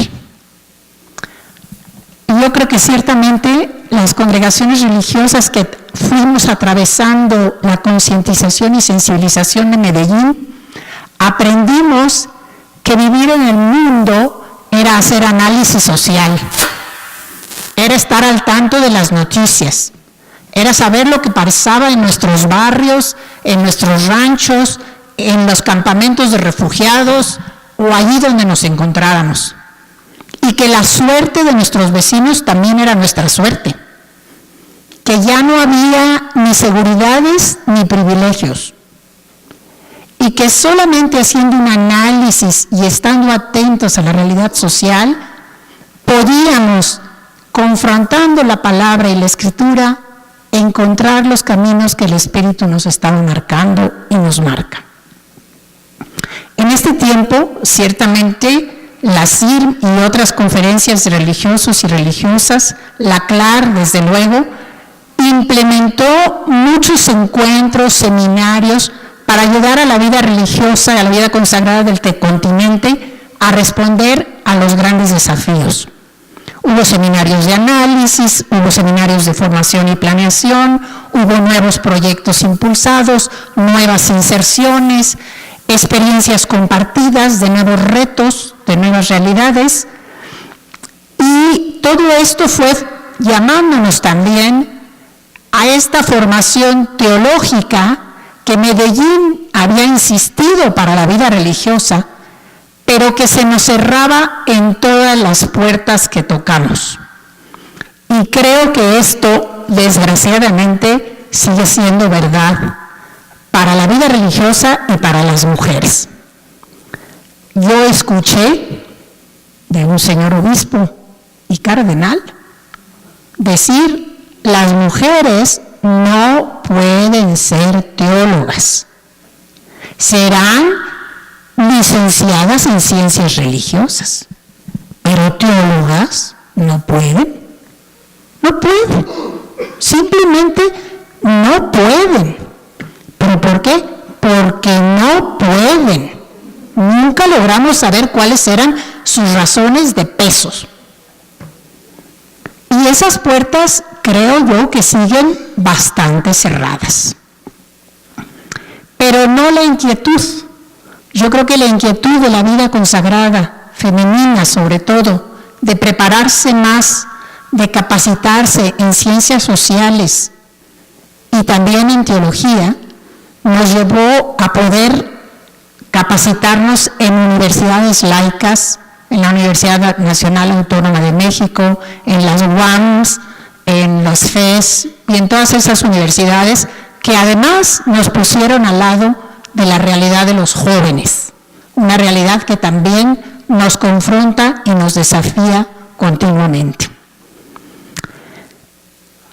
Y yo creo que ciertamente las congregaciones religiosas que fuimos atravesando la concientización y sensibilización de Medellín, aprendimos que vivir en el mundo era hacer análisis social, era estar al tanto de las noticias, era saber lo que pasaba en nuestros barrios, en nuestros ranchos, en los campamentos de refugiados o allí donde nos encontráramos. Y que la suerte de nuestros vecinos también era nuestra suerte. Que ya no había ni seguridades ni privilegios. Y que solamente haciendo un análisis y estando atentos a la realidad social, podíamos, confrontando la palabra y la escritura, encontrar los caminos que el Espíritu nos estaba marcando y nos marca. En este tiempo, ciertamente, la CIRM y otras conferencias de religiosos y religiosas, la CLAR, desde luego, implementó muchos encuentros, seminarios, para ayudar a la vida religiosa y a la vida consagrada del continente a responder a los grandes desafíos. Hubo seminarios de análisis, hubo seminarios de formación y planeación, hubo nuevos proyectos impulsados, nuevas inserciones, experiencias compartidas de nuevos retos, de nuevas realidades, y todo esto fue llamándonos también a esta formación teológica que Medellín había insistido para la vida religiosa, pero que se nos cerraba en todas las puertas que tocamos. Y creo que esto, desgraciadamente, sigue siendo verdad para la vida religiosa y para las mujeres. Yo escuché de un señor obispo y cardenal decir: las mujeres no pueden ser teólogas, serán licenciadas en ciencias religiosas, pero teólogas no pueden, simplemente no pueden. ¿Pero por qué? Porque no pueden. Nunca logramos saber cuáles eran sus razones de pesos. Y esas puertas creo yo que siguen bastante cerradas. Pero no la inquietud. Yo creo que la inquietud de la vida consagrada, femenina sobre todo, de prepararse más, de capacitarse en ciencias sociales y también en teología, nos llevó a poder capacitarnos en universidades laicas, en la Universidad Nacional Autónoma de México, en las UAMs, en los FES y en todas esas universidades que además nos pusieron al lado de la realidad de los jóvenes, una realidad que también nos confronta y nos desafía continuamente.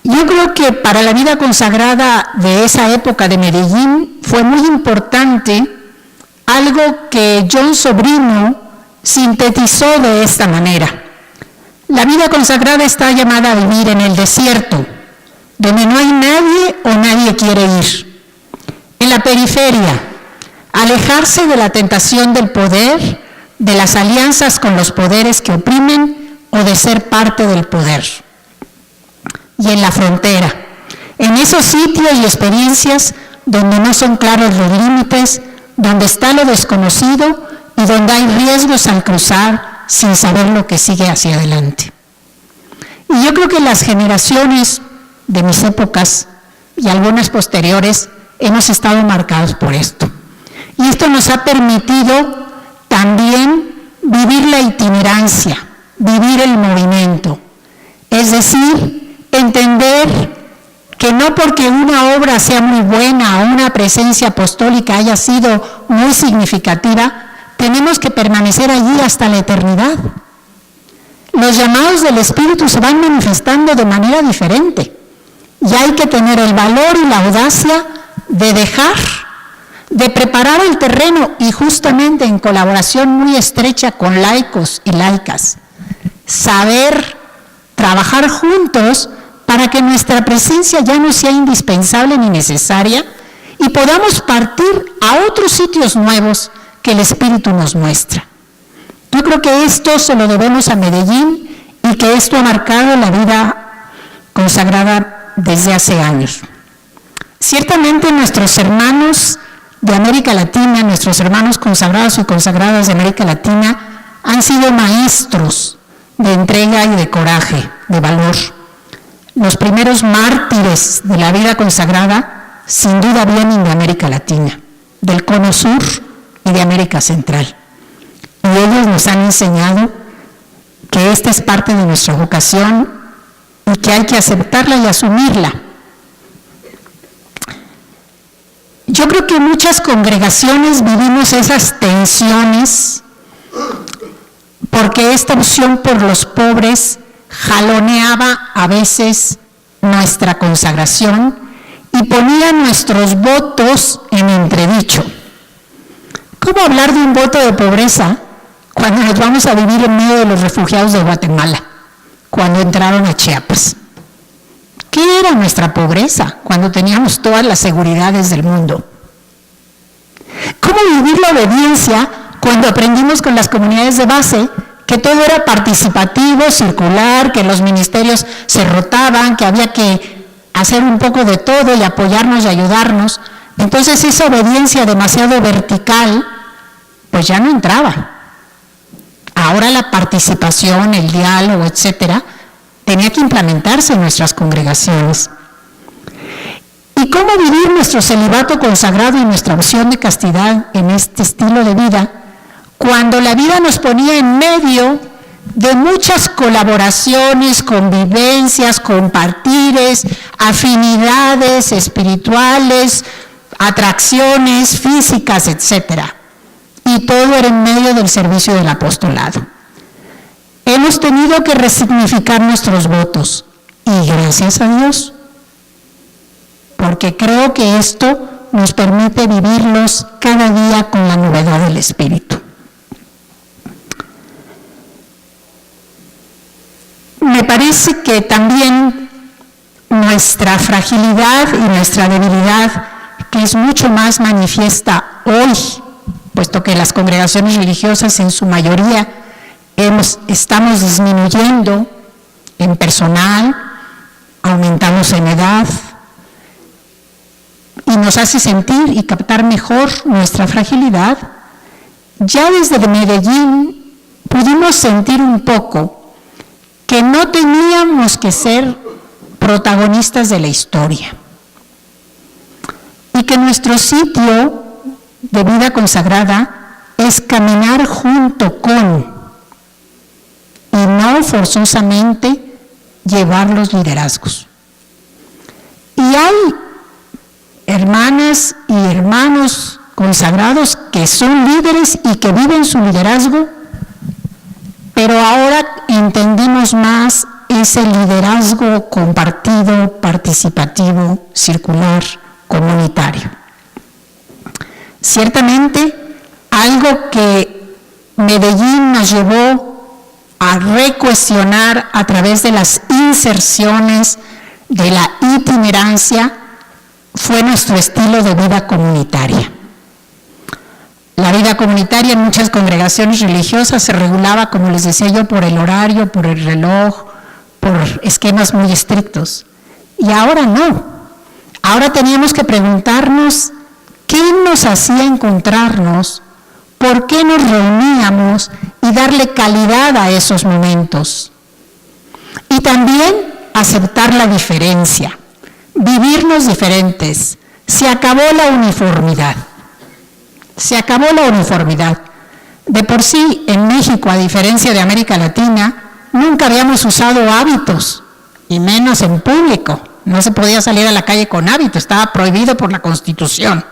Yo creo que para la vida consagrada de esa época de Medellín fue muy importante algo que John Sobrino sintetizó de esta manera. La vida consagrada está llamada a vivir en el desierto, donde no hay nadie o nadie quiere ir. En la periferia, alejarse de la tentación del poder, de las alianzas con los poderes que oprimen o de ser parte del poder. Y en la frontera, en esos sitios y experiencias donde no son claros los límites, donde está lo desconocido y donde hay riesgos al cruzar sin saber lo que sigue hacia adelante. Y yo creo que las generaciones de mis épocas y algunas posteriores hemos estado marcados por esto. Y esto nos ha permitido también vivir la itinerancia, vivir el movimiento. Es decir, entender que no porque una obra sea muy buena o una presencia apostólica haya sido muy significativa, tenemos que permanecer allí hasta la eternidad. Los llamados del Espíritu se van manifestando de manera diferente y hay que tener el valor y la audacia de dejar, de preparar el terreno y justamente en colaboración muy estrecha con laicos y laicas, saber trabajar juntos para que nuestra presencia ya no sea indispensable ni necesaria y podamos partir a otros sitios nuevos que el Espíritu nos muestra. Yo creo que esto se lo debemos a Medellín y que esto ha marcado la vida consagrada desde hace años. Ciertamente nuestros hermanos de América Latina, nuestros hermanos consagrados y consagradas de América Latina han sido maestros de entrega y de coraje, de valor. Los primeros mártires de la vida consagrada sin duda vienen de América Latina, del Cono Sur y de América Central. Y ellos nos han enseñado que esta es parte de nuestra vocación y que hay que aceptarla y asumirla. Yo creo que muchas congregaciones vivimos esas tensiones porque esta opción por los pobres jaloneaba a veces nuestra consagración y ponía nuestros votos en entredicho. ¿Cómo hablar de un voto de pobreza cuando nos vamos a vivir en medio de los refugiados de Guatemala, cuando entraron a Chiapas? ¿Qué era nuestra pobreza cuando teníamos todas las seguridades del mundo? ¿Cómo vivir la obediencia cuando aprendimos con las comunidades de base que todo era participativo, circular, que los ministerios se rotaban, que había que hacer un poco de todo y apoyarnos y ayudarnos? Entonces esa obediencia demasiado vertical, pues ya no entraba. Ahora la participación, el diálogo, etcétera, tenía que implementarse en nuestras congregaciones. ¿Y cómo vivir nuestro celibato consagrado y nuestra opción de castidad en este estilo de vida, cuando la vida nos ponía en medio de muchas colaboraciones, convivencias, compartires, afinidades espirituales, atracciones físicas, etcétera? Y todo era en medio del servicio del apostolado. Hemos tenido que resignificar nuestros votos y gracias a Dios, porque creo que esto nos permite vivirlos cada día con la novedad del Espíritu. Me parece que también nuestra fragilidad y nuestra debilidad, que es mucho más manifiesta hoy, puesto que las congregaciones religiosas en su mayoría estamos disminuyendo en personal, aumentamos en edad, y nos hace sentir y captar mejor nuestra fragilidad. Ya desde Medellín pudimos sentir un poco que no teníamos que ser protagonistas de la historia y que nuestro sitio de vida consagrada es caminar junto con y no forzosamente llevar los liderazgos. Y hay hermanas y hermanos consagrados que son líderes y que viven su liderazgo, pero ahora entendimos más ese liderazgo compartido, participativo, circular, comunitario. Ciertamente, algo que Medellín nos llevó a recuestionar a través de las inserciones, de la itinerancia, fue nuestro estilo de vida comunitaria. La vida comunitaria en muchas congregaciones religiosas se regulaba, como les decía yo, por el horario, por el reloj, por esquemas muy estrictos. Y ahora no. Ahora teníamos que preguntarnos qué nos hacía encontrarnos, por qué nos reuníamos y darle calidad a esos momentos. Y también aceptar la diferencia, vivirnos diferentes. Se acabó la uniformidad. Se acabó la uniformidad. De por sí, en México, a diferencia de América Latina, nunca habíamos usado hábitos, y menos en público. No se podía salir a la calle con hábito, estaba prohibido por la Constitución.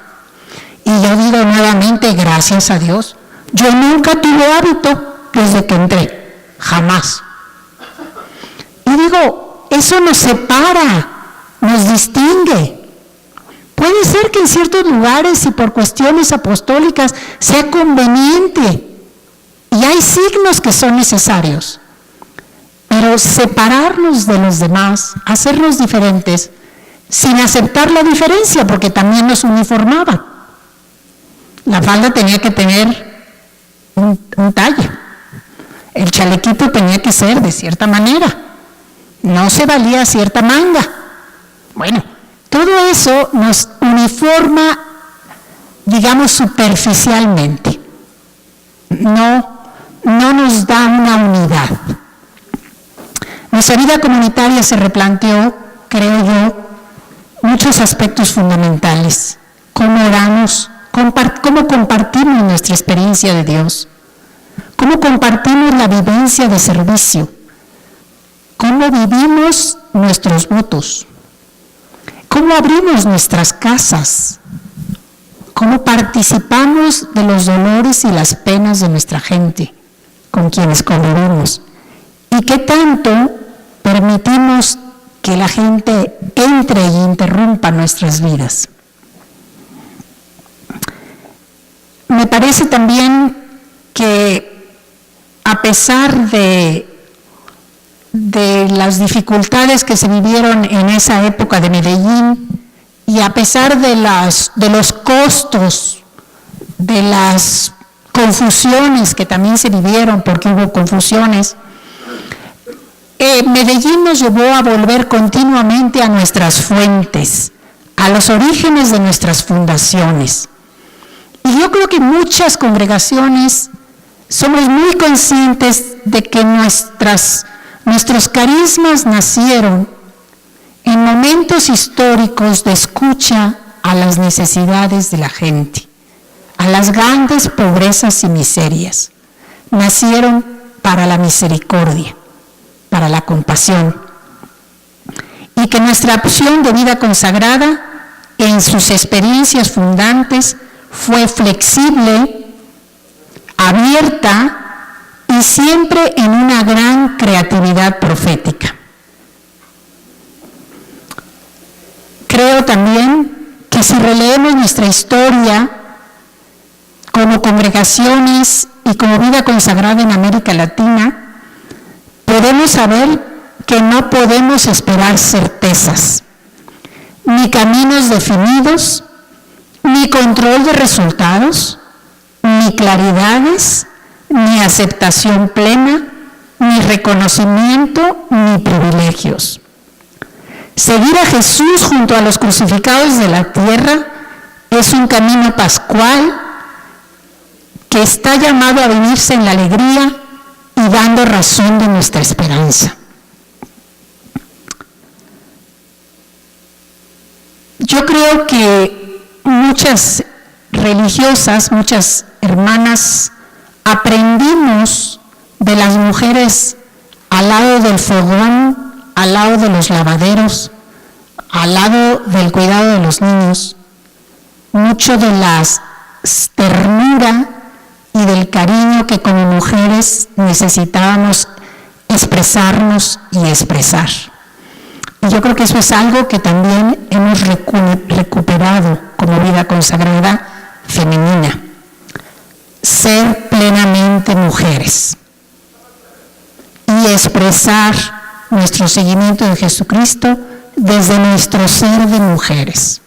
Y yo digo nuevamente, gracias a Dios, yo nunca tuve hábito desde que entré, jamás. Y digo, eso nos separa, nos distingue. Puede ser que en ciertos lugares y por cuestiones apostólicas sea conveniente, y hay signos que son necesarios, pero separarnos de los demás, hacernos diferentes, sin aceptar la diferencia, porque también nos uniformaba. La falda tenía que tener un talle, el chalequito tenía que ser de cierta manera, no se valía cierta manga. Bueno, todo eso nos uniforma, digamos, superficialmente. No nos da una unidad. Nuestra vida comunitaria se replanteó, creo yo, muchos aspectos fundamentales. Cómo oramos, cómo compartimos nuestra experiencia de Dios, cómo compartimos la vivencia de servicio, cómo vivimos nuestros votos, cómo abrimos nuestras casas, cómo participamos de los dolores y las penas de nuestra gente con quienes convivimos, y qué tanto permitimos que la gente entre e interrumpa nuestras vidas. Me parece también que a pesar de las dificultades que se vivieron en esa época de Medellín, y a pesar de los costos, de las confusiones que también se vivieron, porque hubo confusiones, Medellín nos llevó a volver continuamente a nuestras fuentes, a los orígenes de nuestras fundaciones. Y yo creo que muchas congregaciones somos muy conscientes de que nuestros carismas nacieron en momentos históricos de escucha a las necesidades de la gente, a las grandes pobrezas y miserias. Nacieron para la misericordia, para la compasión. Y que nuestra opción de vida consagrada en sus experiencias fundantes fue flexible, abierta y siempre en una gran creatividad profética. Creo también que si releemos nuestra historia como congregaciones y como vida consagrada en América Latina, podemos saber que no podemos esperar certezas, ni caminos definidos, ni control de resultados, ni claridades, ni aceptación plena, ni reconocimiento, ni privilegios. Seguir a Jesús junto a los crucificados de la tierra es un camino pascual que está llamado a vivirse en la alegría y dando razón de nuestra esperanza. Yo creo que muchas religiosas, muchas hermanas, aprendimos de las mujeres al lado del fogón, al lado de los lavaderos, al lado del cuidado de los niños, mucho de la ternura y del cariño que como mujeres necesitábamos expresarnos y expresar. Y yo creo que eso es algo que también hemos recuperado como vida consagrada femenina. Ser plenamente mujeres y expresar nuestro seguimiento de Jesucristo desde nuestro ser de mujeres.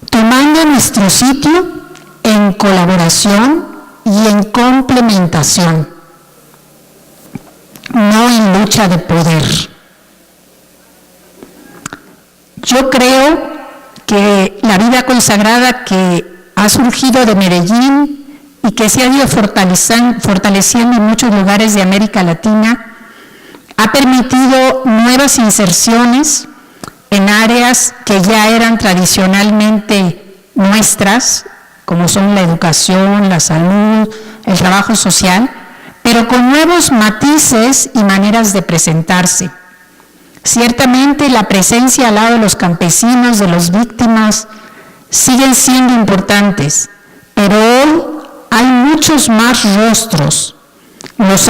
Tomando nuestro sitio en colaboración y en complementación, no en lucha de poder. Yo creo que la vida consagrada que ha surgido de Medellín y que se ha ido fortaleciendo en muchos lugares de América Latina ha permitido nuevas inserciones en áreas que ya eran tradicionalmente nuestras, como son la educación, la salud, el trabajo social, pero con nuevos matices y maneras de presentarse. Ciertamente la presencia al lado de los campesinos, de las víctimas, siguen siendo importantes, pero hoy hay muchos más rostros, los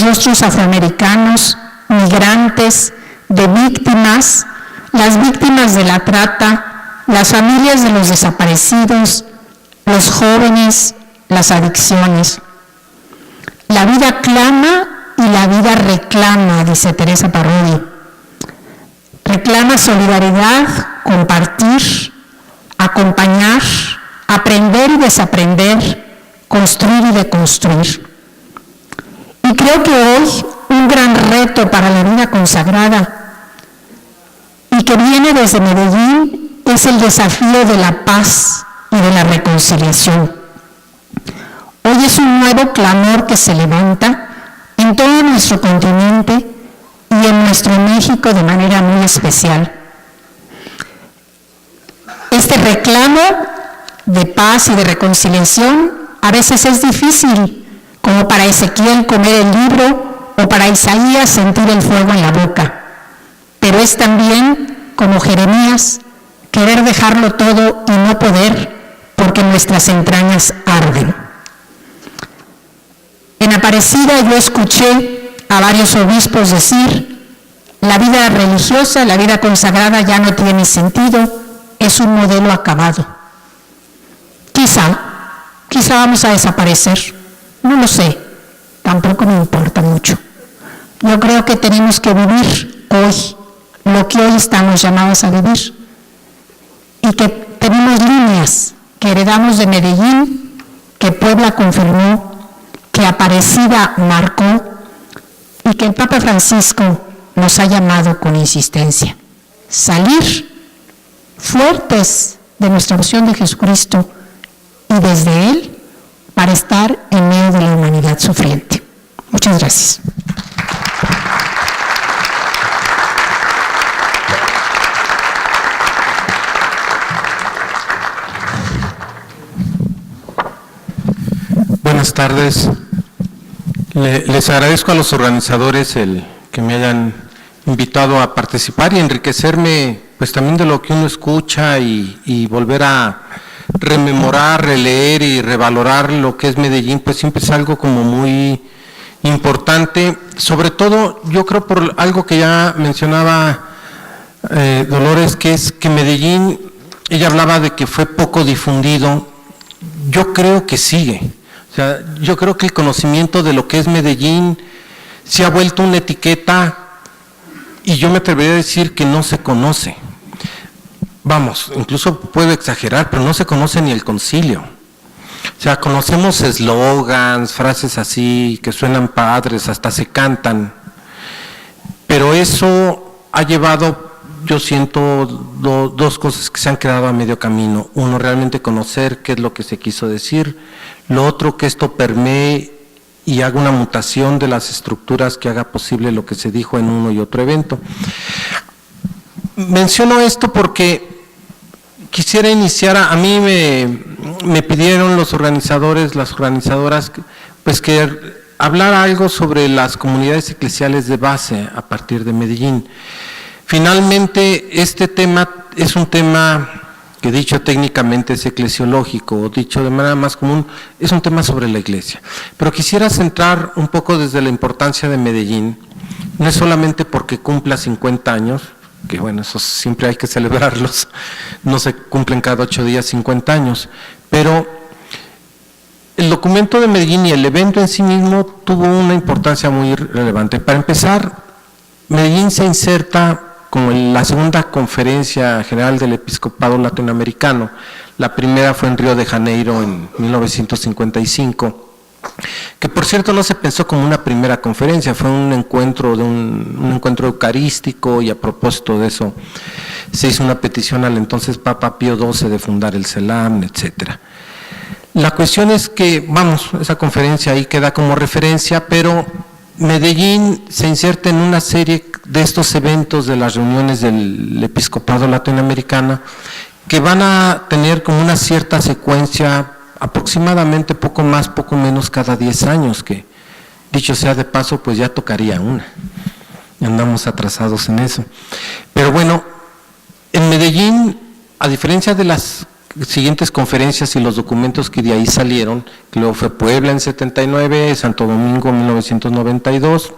rostros afroamericanos, migrantes, de víctimas, las víctimas de la trata, las familias de los desaparecidos, los jóvenes, las adicciones. La vida clama y la vida reclama, dice Teresa Parodi. Reclama solidaridad, compartir, acompañar, aprender y desaprender, construir y deconstruir. Y creo que hoy un gran reto para la vida consagrada y que viene desde Medellín es el desafío de la paz y de la reconciliación. Hoy es un nuevo clamor que se levanta en todo nuestro continente y en nuestro México de manera muy especial. Este reclamo de paz y de reconciliación a veces es difícil, como para Ezequiel comer el libro o para Isaías sentir el fuego en la boca, pero es también, como Jeremías, querer dejarlo todo y no poder porque nuestras entrañas arden. En Aparecida yo escuché a varios obispos decir: la vida religiosa, la vida consagrada ya no tiene sentido, es un modelo acabado. Quizá vamos a desaparecer, no lo sé, tampoco me importa mucho. Yo creo que tenemos que vivir hoy lo que hoy estamos llamados a vivir y que tenemos líneas que heredamos de Medellín, que Puebla confirmó, que Aparecida marcó y que el Papa Francisco nos ha llamado con insistencia. Salir fuertes de nuestra visión de Jesucristo y desde Él para estar en medio de la humanidad sufriente. Muchas gracias. Buenas tardes. Les agradezco a los organizadores el que me hayan invitado a participar y enriquecerme pues también de lo que uno escucha y volver a rememorar, releer y revalorar lo que es Medellín, pues siempre es algo como muy importante, sobre todo yo creo por algo que ya mencionaba Dolores, que es que Medellín, ella hablaba de que fue poco difundido, yo creo que sigue. O sea, yo creo que el conocimiento de lo que es Medellín se ha vuelto una etiqueta y yo me atrevería a decir que no se conoce. Vamos, incluso puedo exagerar, pero no se conoce ni el concilio. O sea, conocemos eslogans, frases así que suenan padres, hasta se cantan, pero eso ha llevado, yo siento, dos cosas que se han quedado a medio camino. Uno, realmente conocer qué es lo que se quiso decir. Lo otro, que esto permee y haga una mutación de las estructuras que haga posible lo que se dijo en uno y otro evento. Menciono esto porque quisiera iniciar, a mí me pidieron los organizadores, las organizadoras, pues que hablara algo sobre las comunidades eclesiales de base a partir de Medellín. Finalmente, este tema es un tema que dicho técnicamente es eclesiológico, o dicho de manera más común, es un tema sobre la iglesia. Pero quisiera centrar un poco desde la importancia de Medellín, no es solamente porque cumpla 50 años, que bueno, eso siempre hay que celebrarlos, no se cumplen cada 8 días 50 años, pero el documento de Medellín y el evento en sí mismo tuvo una importancia muy relevante. Para empezar, Medellín se inserta como en la segunda conferencia general del episcopado latinoamericano. La primera fue en Río de Janeiro en 1955, que por cierto no se pensó como una primera conferencia, fue un encuentro un encuentro eucarístico, y a propósito de eso se hizo una petición al entonces Papa Pío XII de fundar el CELAM, etcétera. La cuestión es que, esa conferencia ahí queda como referencia, pero Medellín se inserta en una serie de estos eventos de las reuniones del episcopado latinoamericano que van a tener como una cierta secuencia, aproximadamente poco más, poco menos cada 10 años, que dicho sea de paso, pues ya tocaría una. Andamos atrasados en eso. Pero bueno, en Medellín, a diferencia de las siguientes conferencias y los documentos que de ahí salieron, que luego fue Puebla en 79, Santo Domingo en 1992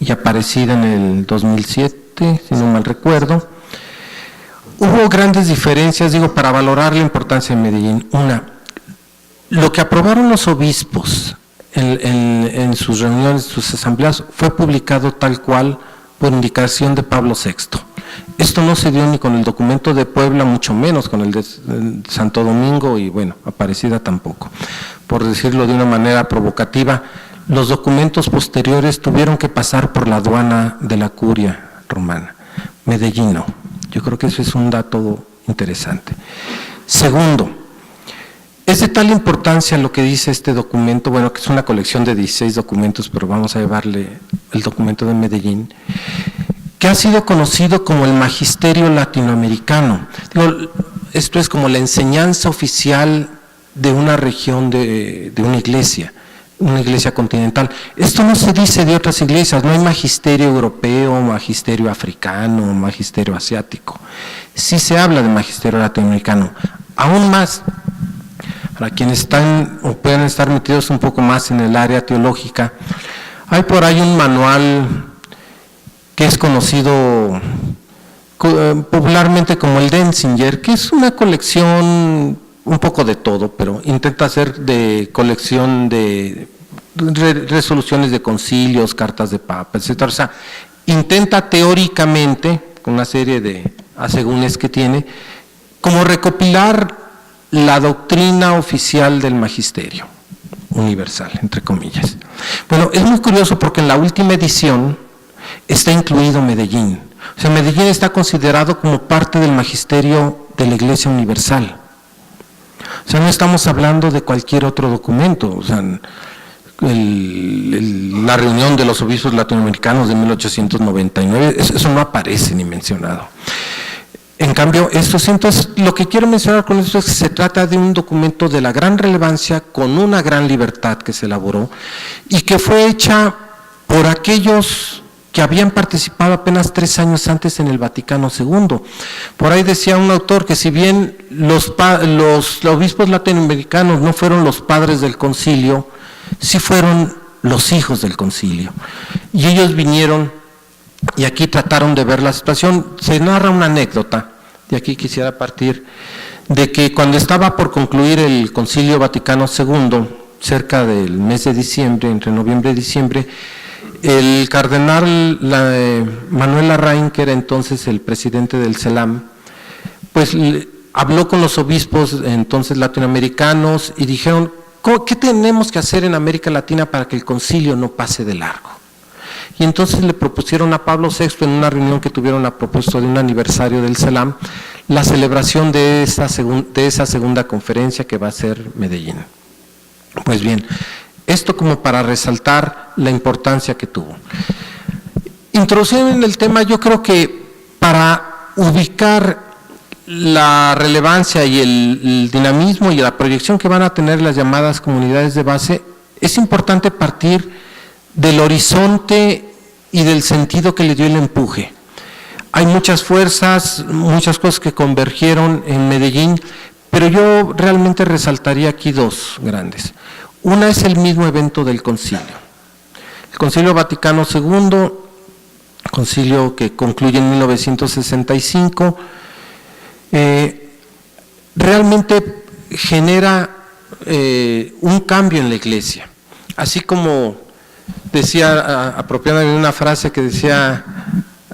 y Aparecida en el 2007, si no mal recuerdo. Hubo grandes diferencias, para valorar la importancia de Medellín. Una, lo que aprobaron los obispos en sus reuniones, sus asambleas, fue publicado tal cual por indicación de Pablo VI. Esto no se dio ni con el documento de Puebla, mucho menos con el de Santo Domingo y Aparecida tampoco. Por decirlo de una manera provocativa, los documentos posteriores tuvieron que pasar por la aduana de la curia romana. Medellín no. Yo creo que eso es un dato interesante. Segundo, es de tal importancia lo que dice este documento, que es una colección de 16 documentos, pero vamos a llevarle el documento de Medellín, que ha sido conocido como el magisterio latinoamericano. Esto es como la enseñanza oficial de una región, de una iglesia continental. Esto no se dice de otras iglesias, no hay magisterio europeo, magisterio africano, magisterio asiático. Sí se habla de magisterio latinoamericano. Aún más, para quienes están o puedan estar metidos un poco más en el área teológica, hay por ahí un manual que es conocido popularmente como el Denzinger, que es una colección un poco de todo, pero intenta hacer de colección de resoluciones de concilios, cartas de papa, etcétera. O sea, intenta teóricamente, con una serie de asegúnes que tiene, como recopilar la doctrina oficial del magisterio universal, entre comillas. Bueno, es muy curioso porque en la última edición está incluido Medellín. O sea, Medellín está considerado como parte del magisterio de la Iglesia Universal. O sea, no estamos hablando de cualquier otro documento. O sea, la reunión de los obispos latinoamericanos de 1899, eso no aparece ni mencionado. En cambio, entonces, lo que quiero mencionar con esto es que se trata de un documento de la gran relevancia, con una gran libertad que se elaboró y que fue hecha por aquellos que habían participado apenas 3 años antes en el Vaticano II. Por ahí decía un autor que si bien los obispos latinoamericanos no fueron los padres del concilio, sí fueron los hijos del concilio. Y ellos vinieron y aquí trataron de ver la situación. Se narra una anécdota, y aquí quisiera partir, de que cuando estaba por concluir el Concilio Vaticano II, cerca del mes de diciembre, entre noviembre y diciembre, el cardenal Manuel Larraín, que era entonces el presidente del CELAM, pues habló con los obispos entonces latinoamericanos y dijeron, ¿qué tenemos que hacer en América Latina para que el concilio no pase de largo? Y entonces le propusieron a Pablo VI, en una reunión que tuvieron a propósito de un aniversario del CELAM, la celebración de esa segunda conferencia que va a ser Medellín. Pues bien, esto como para resaltar la importancia que tuvo. Introducido en el tema, yo creo que para ubicar la relevancia y el dinamismo y la proyección que van a tener las llamadas comunidades de base, es importante partir del horizonte y del sentido que le dio el empuje. Hay muchas fuerzas, muchas cosas que convergieron en Medellín, pero yo realmente resaltaría aquí 2 grandes. Una es el mismo evento del concilio. El Concilio Vaticano II, concilio que concluye en 1965, realmente genera un cambio en la Iglesia. Así como decía, apropiándome de una frase que decía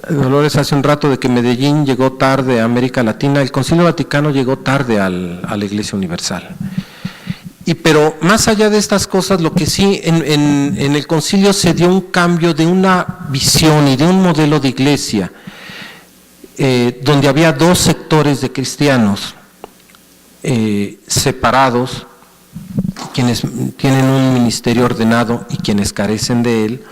Dolores hace un rato de que Medellín llegó tarde a América Latina, el Concilio Vaticano llegó tarde a la Iglesia Universal. Pero más allá de estas cosas, lo que sí en el concilio se dio un cambio de una visión y de un modelo de iglesia, donde había dos sectores de cristianos separados, quienes tienen un ministerio ordenado y quienes carecen de él,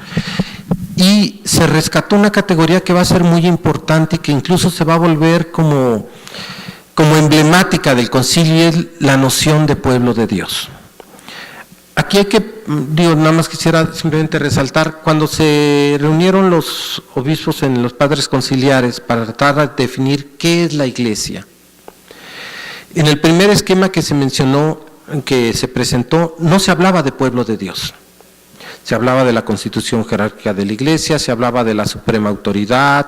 y se rescató una categoría que va a ser muy importante y que incluso se va a volver como emblemática del concilio, y es la noción de pueblo de Dios. Aquí hay que, nada más quisiera simplemente resaltar, cuando se reunieron los obispos en los padres conciliares para tratar de definir qué es la iglesia, en el primer esquema que se mencionó, que se presentó, no se hablaba de pueblo de Dios. Se hablaba de la constitución jerárquica de la iglesia, se hablaba de la suprema autoridad,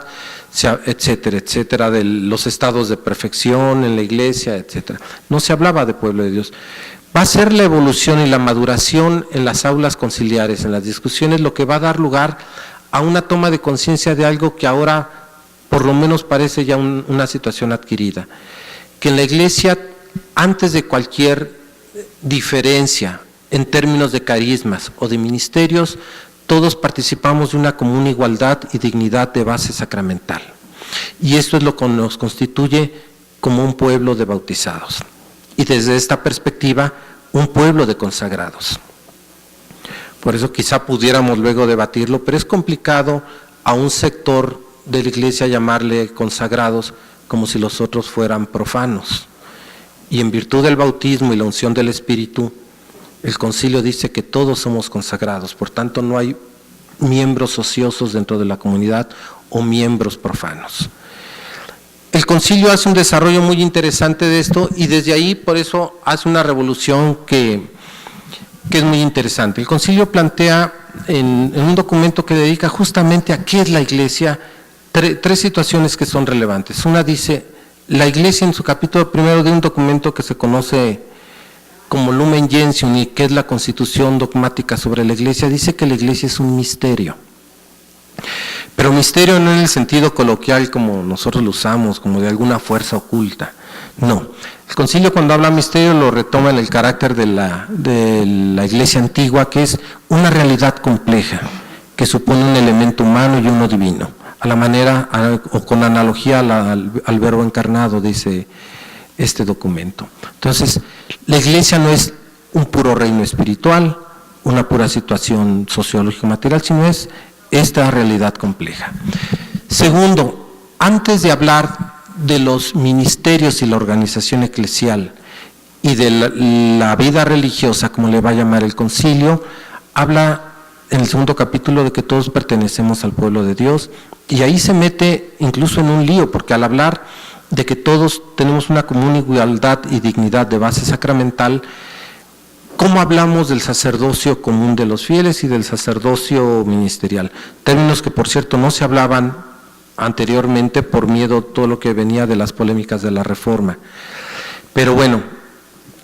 etcétera, etcétera, de los estados de perfección en la iglesia, etcétera. No se hablaba de pueblo de Dios. Va a ser la evolución y la maduración en las aulas conciliares, en las discusiones, lo que va a dar lugar a una toma de conciencia de algo que ahora por lo menos parece ya una situación adquirida. Que en la iglesia, antes de cualquier diferencia en términos de carismas o de ministerios, todos participamos de una común igualdad y dignidad de base sacramental. Y esto es lo que nos constituye como un pueblo de bautizados. Y desde esta perspectiva, un pueblo de consagrados. Por eso quizá pudiéramos luego debatirlo, pero es complicado a un sector de la iglesia llamarle consagrados como si los otros fueran profanos. Y en virtud del bautismo y la unción del Espíritu, el concilio dice que todos somos consagrados, por tanto no hay miembros ociosos dentro de la comunidad o miembros profanos. El concilio hace un desarrollo muy interesante de esto y desde ahí por eso hace una revolución que es muy interesante. El concilio plantea en un documento que dedica justamente a qué es la iglesia, tres situaciones que son relevantes. Una dice, la iglesia en su capítulo primero de un documento que se conoce como Lumen Gentium y que es la constitución dogmática sobre la iglesia, dice que la iglesia es un misterio. Pero misterio no en el sentido coloquial como nosotros lo usamos, como de alguna fuerza oculta. No. El concilio cuando habla misterio lo retoma en el carácter de la iglesia antigua, que es una realidad compleja, que supone un elemento humano y uno divino, a la manera o con analogía al verbo encarnado, dice este documento. Entonces, la iglesia no es un puro reino espiritual, una pura situación sociológica material, sino es esta realidad compleja. Segundo, antes de hablar de los ministerios y la organización eclesial y de la vida religiosa, como le va a llamar el concilio, habla en el segundo capítulo de que todos pertenecemos al pueblo de Dios, y ahí se mete incluso en un lío, porque al hablar de que todos tenemos una común igualdad y dignidad de base sacramental, ¿cómo hablamos del sacerdocio común de los fieles y del sacerdocio ministerial? Términos que, por cierto, no se hablaban anteriormente por miedo a todo lo que venía de las polémicas de la Reforma. Pero bueno,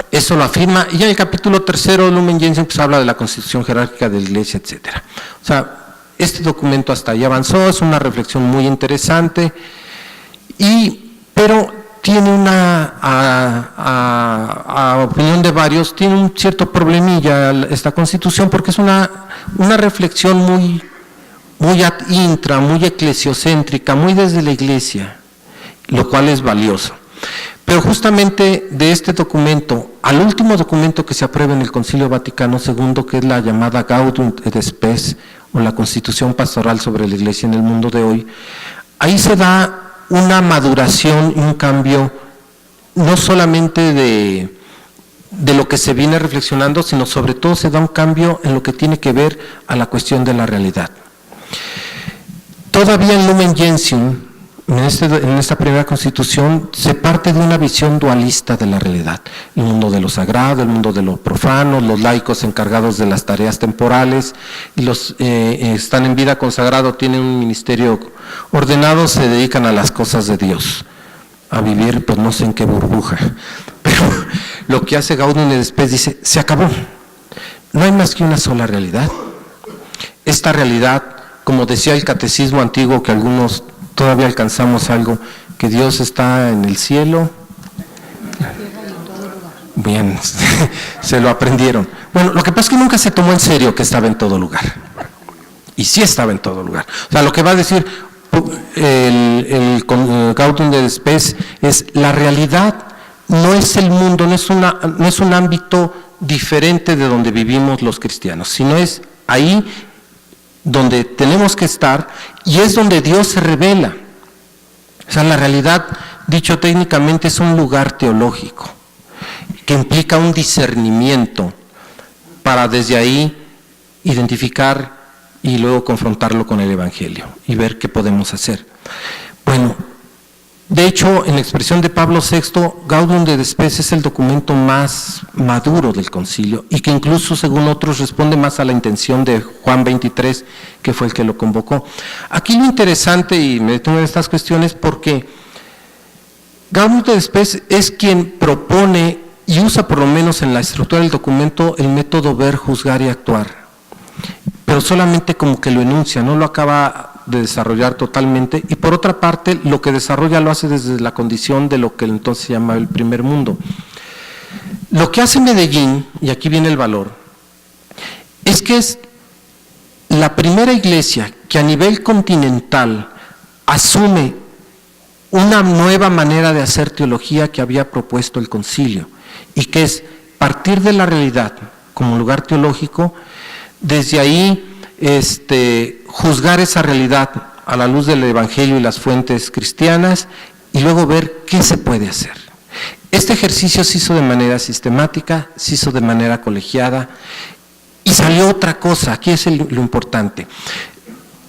eso lo afirma, y ya en el capítulo 3, Lumen Gentium, pues habla de la constitución jerárquica de la iglesia, etcétera. O sea, este documento hasta ahí avanzó, es una reflexión muy interesante, pero tiene a opinión de varios, tiene un cierto problemilla esta constitución, porque es una reflexión muy ad intra, muy eclesiocéntrica, muy desde la iglesia, lo cual es valioso. Pero justamente de este documento, al último documento que se aprueba en el Concilio Vaticano II, que es la llamada Gaudium et Spes, o la Constitución Pastoral sobre la Iglesia en el mundo de hoy, ahí se da una maduración y un cambio, no solamente de lo que se viene reflexionando, sino sobre todo se da un cambio en lo que tiene que ver a la cuestión de la realidad. Todavía en Lumen Gentium, en esta primera constitución, se parte de una visión dualista de la realidad. El mundo de lo sagrado, el mundo de lo profano, los laicos encargados de las tareas temporales, y los están en vida consagrado, tienen un ministerio ordenado, se dedican a las cosas de Dios, a vivir pues no sé en qué burbuja. Pero lo que hace Gaudium et Spes dice, se acabó. No hay más que una sola realidad. Esta realidad, como decía el catecismo antiguo que algunos todavía alcanzamos algo, que Dios está en el cielo. Bien, se lo aprendieron. Bueno, lo que pasa es que nunca se tomó en serio que estaba en todo lugar. Y sí estaba en todo lugar. O sea, lo que va a decir el Gaudium et Spes es la realidad, no es el mundo, no es un ámbito diferente de donde vivimos los cristianos, sino es ahí donde tenemos que estar y es donde Dios se revela. O sea, la realidad, dicho técnicamente, es un lugar teológico que implica un discernimiento para desde ahí identificar y luego confrontarlo con el Evangelio y ver qué podemos hacer. Bueno, de hecho, en la expresión de Pablo VI, Gaudium et Spes es el documento más maduro del concilio y que incluso, según otros, responde más a la intención de Juan 23, que fue el que lo convocó. Aquí lo interesante, y me detengo en estas cuestiones, porque Gaudium et Spes es quien propone y usa, por lo menos en la estructura del documento, el método ver, juzgar y actuar, pero solamente como que lo enuncia, no lo acaba de desarrollar totalmente, y por otra parte lo que desarrolla lo hace desde la condición de lo que entonces se llama el primer mundo. Lo que hace Medellín, y aquí viene el valor, es que es la primera iglesia que a nivel continental asume una nueva manera de hacer teología que había propuesto el concilio, y que es partir de la realidad como lugar teológico, desde ahí juzgar esa realidad a la luz del Evangelio y las fuentes cristianas y luego ver qué se puede hacer. Este ejercicio se hizo de manera sistemática, se hizo de manera colegiada y salió otra cosa, aquí es lo importante.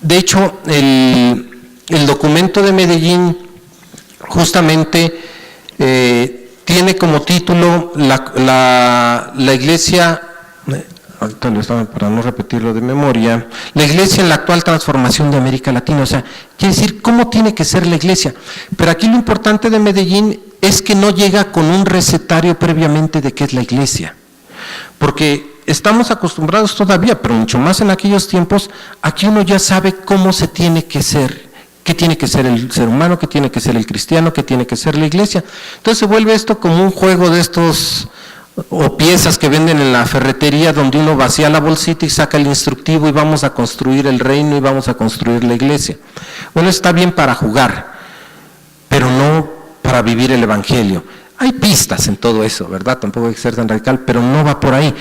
De hecho, el documento de Medellín justamente tiene como título la iglesia, para no repetirlo de memoria, la iglesia en la actual transformación de América Latina. O sea, quiere decir cómo tiene que ser la iglesia. Pero aquí lo importante de Medellín es que no llega con un recetario previamente de qué es la iglesia. Porque estamos acostumbrados todavía, pero mucho más en aquellos tiempos, aquí uno ya sabe cómo se tiene que ser. ¿Qué tiene que ser el ser humano? ¿Qué tiene que ser el cristiano? ¿Qué tiene que ser la iglesia? Entonces se vuelve esto como un juego de estos, o piezas que venden en la ferretería, donde uno vacía la bolsita y saca el instructivo y vamos a construir el reino y vamos a construir la iglesia. Bueno, está bien para jugar, pero no para vivir el Evangelio. Hay pistas en todo eso, ¿verdad? Tampoco hay que ser tan radical, pero no va por ahí.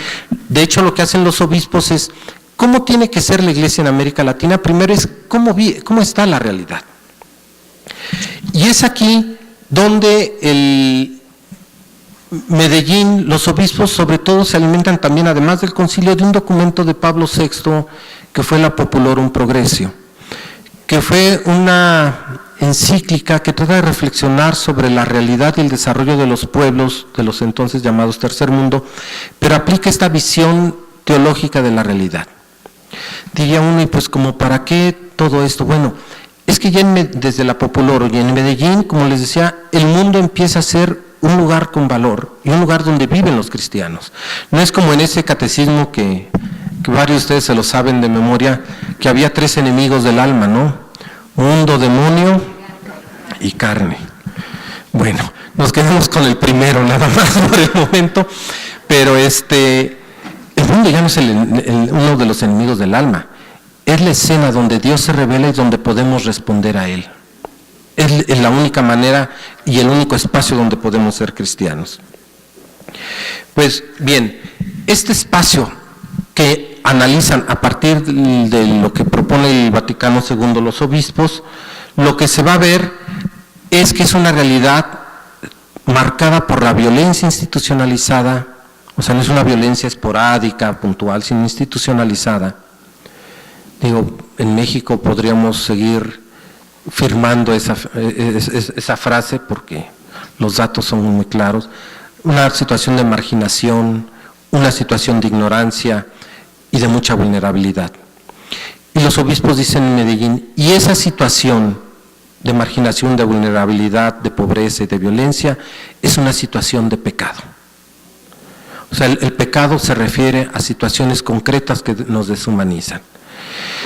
De hecho, lo que hacen los obispos es, ¿cómo tiene que ser la iglesia en América Latina? Primero es cómo está la realidad. Y es aquí donde el Medellín, los obispos sobre todo se alimentan también, además del concilio, de un documento de Pablo VI que fue la Populorum Progressio, que fue una encíclica que trata de reflexionar sobre la realidad y el desarrollo de los pueblos de los entonces llamados Tercer Mundo, pero aplica esta visión teológica de la realidad. Diría uno, y pues como para qué todo esto. Bueno, es que ya desde la Populorum y en Medellín, como les decía, el mundo empieza a ser un lugar con valor y un lugar donde viven los cristianos. No es como en ese catecismo que varios de ustedes se lo saben de memoria, que había 3 enemigos del alma, ¿no? Mundo, demonio y carne. Bueno, nos quedamos con el primero nada más por el momento, pero el mundo ya no es uno de los enemigos del alma, es la escena donde Dios se revela y donde podemos responder a Él. Es la única manera y el único espacio donde podemos ser cristianos. Pues bien, este espacio que analizan a partir de lo que propone el Vaticano II, los obispos, lo que se va a ver es que es una realidad marcada por la violencia institucionalizada. O sea, no es una violencia esporádica, puntual, sino institucionalizada. Digo, en México podríamos seguir firmando esa frase porque los datos son muy claros. Una situación de marginación, una situación de ignorancia y de mucha vulnerabilidad. Y los obispos dicen en Medellín, y esa situación de marginación, de vulnerabilidad, de pobreza y de violencia es una situación de pecado. O sea, el pecado se refiere a situaciones concretas que nos deshumanizan.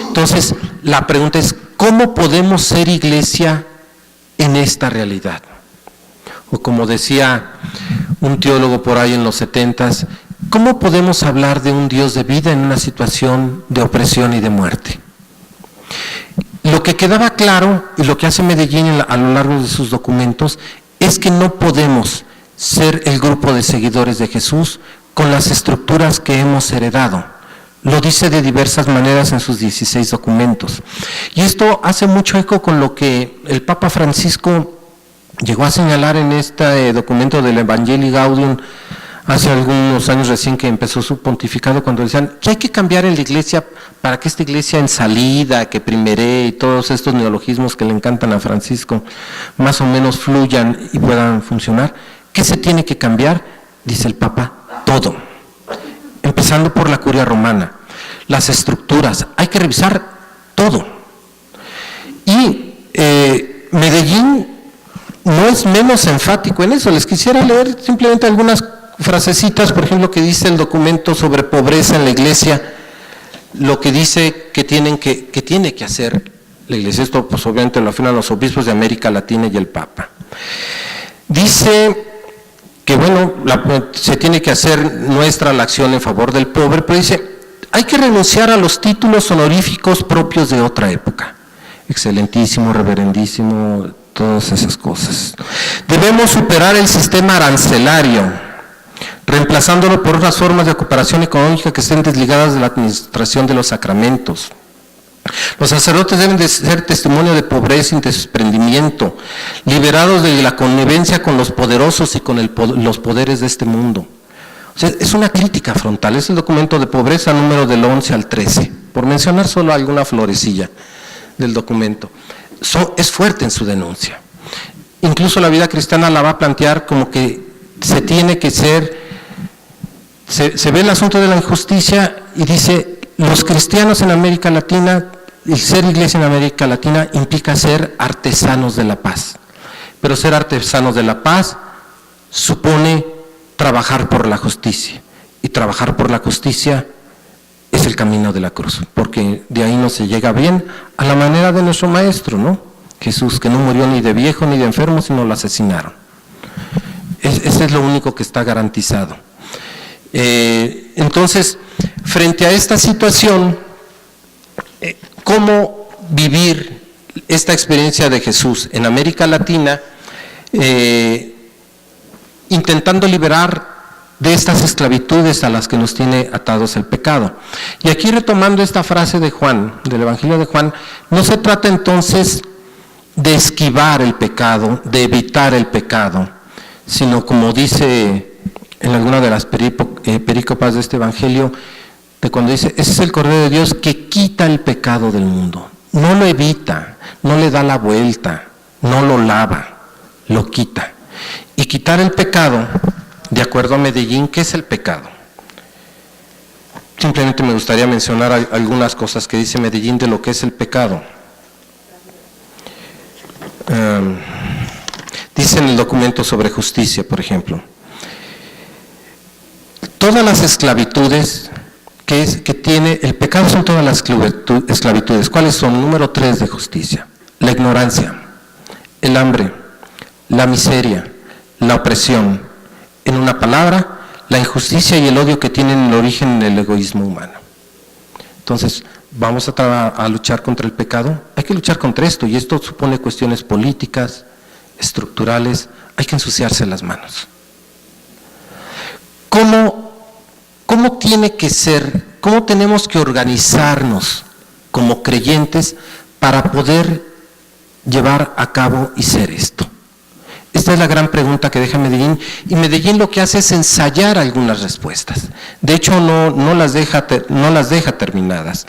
Entonces, la pregunta es, ¿cómo podemos ser iglesia en esta realidad? O como decía un teólogo por ahí en los 70s, ¿cómo podemos hablar de un Dios de vida en una situación de opresión y de muerte? Lo que quedaba claro, y lo que hace Medellín a lo largo de sus documentos, es que no podemos ser el grupo de seguidores de Jesús con las estructuras que hemos heredado. Lo dice de diversas maneras en sus 16 documentos. Y esto hace mucho eco con lo que el Papa Francisco llegó a señalar en este documento del Evangelii Gaudium hace algunos años recién que empezó su pontificado, cuando decían que hay que cambiar en la iglesia para que esta iglesia en salida, que primeré y todos estos neologismos que le encantan a Francisco más o menos fluyan y puedan funcionar. ¿Qué se tiene que cambiar? Dice el Papa, todo. Empezando por la curia romana, las estructuras, hay que revisar todo. Y Medellín no es menos enfático en eso. Les quisiera leer simplemente algunas frasecitas, por ejemplo, que dice el documento sobre pobreza en la iglesia, lo que dice que tiene que hacer la iglesia. Esto pues obviamente lo afirman los obispos de América Latina y el Papa. Dice que bueno, se tiene que hacer nuestra la acción en favor del pobre, pero dice, hay que renunciar a los títulos honoríficos propios de otra época. Excelentísimo, reverendísimo, todas esas cosas. Debemos superar el sistema arancelario, reemplazándolo por otras formas de cooperación económica que estén desligadas de la administración de los sacramentos. Los sacerdotes deben de ser testimonio de pobreza y desprendimiento, liberados de la connivencia con los poderosos y con los poderes de este mundo. O sea, es una crítica frontal, es el documento de pobreza número del 11 al 13, por mencionar solo alguna florecilla del documento. Es fuerte en su denuncia. Incluso la vida cristiana la va a plantear como que se tiene que ser, se ve el asunto de la injusticia y dice, los cristianos en América Latina, el ser iglesia en América Latina implica ser artesanos de la paz. Pero ser artesanos de la paz supone trabajar por la justicia. Y trabajar por la justicia es el camino de la cruz, porque de ahí no se llega bien a la manera de nuestro maestro, ¿no? Jesús, que no murió ni de viejo ni de enfermo, sino lo asesinaron. Ese es lo único que está garantizado. Entonces, frente a esta situación, ¿cómo vivir esta experiencia de Jesús en América Latina, intentando liberar de estas esclavitudes a las que nos tiene atados el pecado? Y aquí retomando esta frase de Juan, del Evangelio de Juan, no se trata entonces de esquivar el pecado, de evitar el pecado, sino como dice en alguna de las perícopas de este Evangelio, de cuando dice, ese es el Cordero de Dios que quita el pecado del mundo. No lo evita, no le da la vuelta, no lo lava, lo quita. Y quitar el pecado, de acuerdo a Medellín, ¿qué es el pecado? Simplemente me gustaría mencionar algunas cosas que dice Medellín de lo que es el pecado. Dice en el documento sobre justicia, por ejemplo, todas las esclavitudes que tiene el pecado son todas las esclavitudes. ¿Cuáles son? Número 3 de justicia: la ignorancia, el hambre, la miseria, la opresión. En una palabra, la injusticia y el odio que tienen el origen en el egoísmo humano. Entonces, ¿vamos a luchar contra el pecado? Hay que luchar contra esto, y esto supone cuestiones políticas, estructurales. Hay que ensuciarse las manos. ¿Cómo tiene que ser, cómo tenemos que organizarnos como creyentes para poder llevar a cabo y ser esto? Esta es la gran pregunta que deja Medellín, y Medellín lo que hace es ensayar algunas respuestas. De hecho, no las deja terminadas.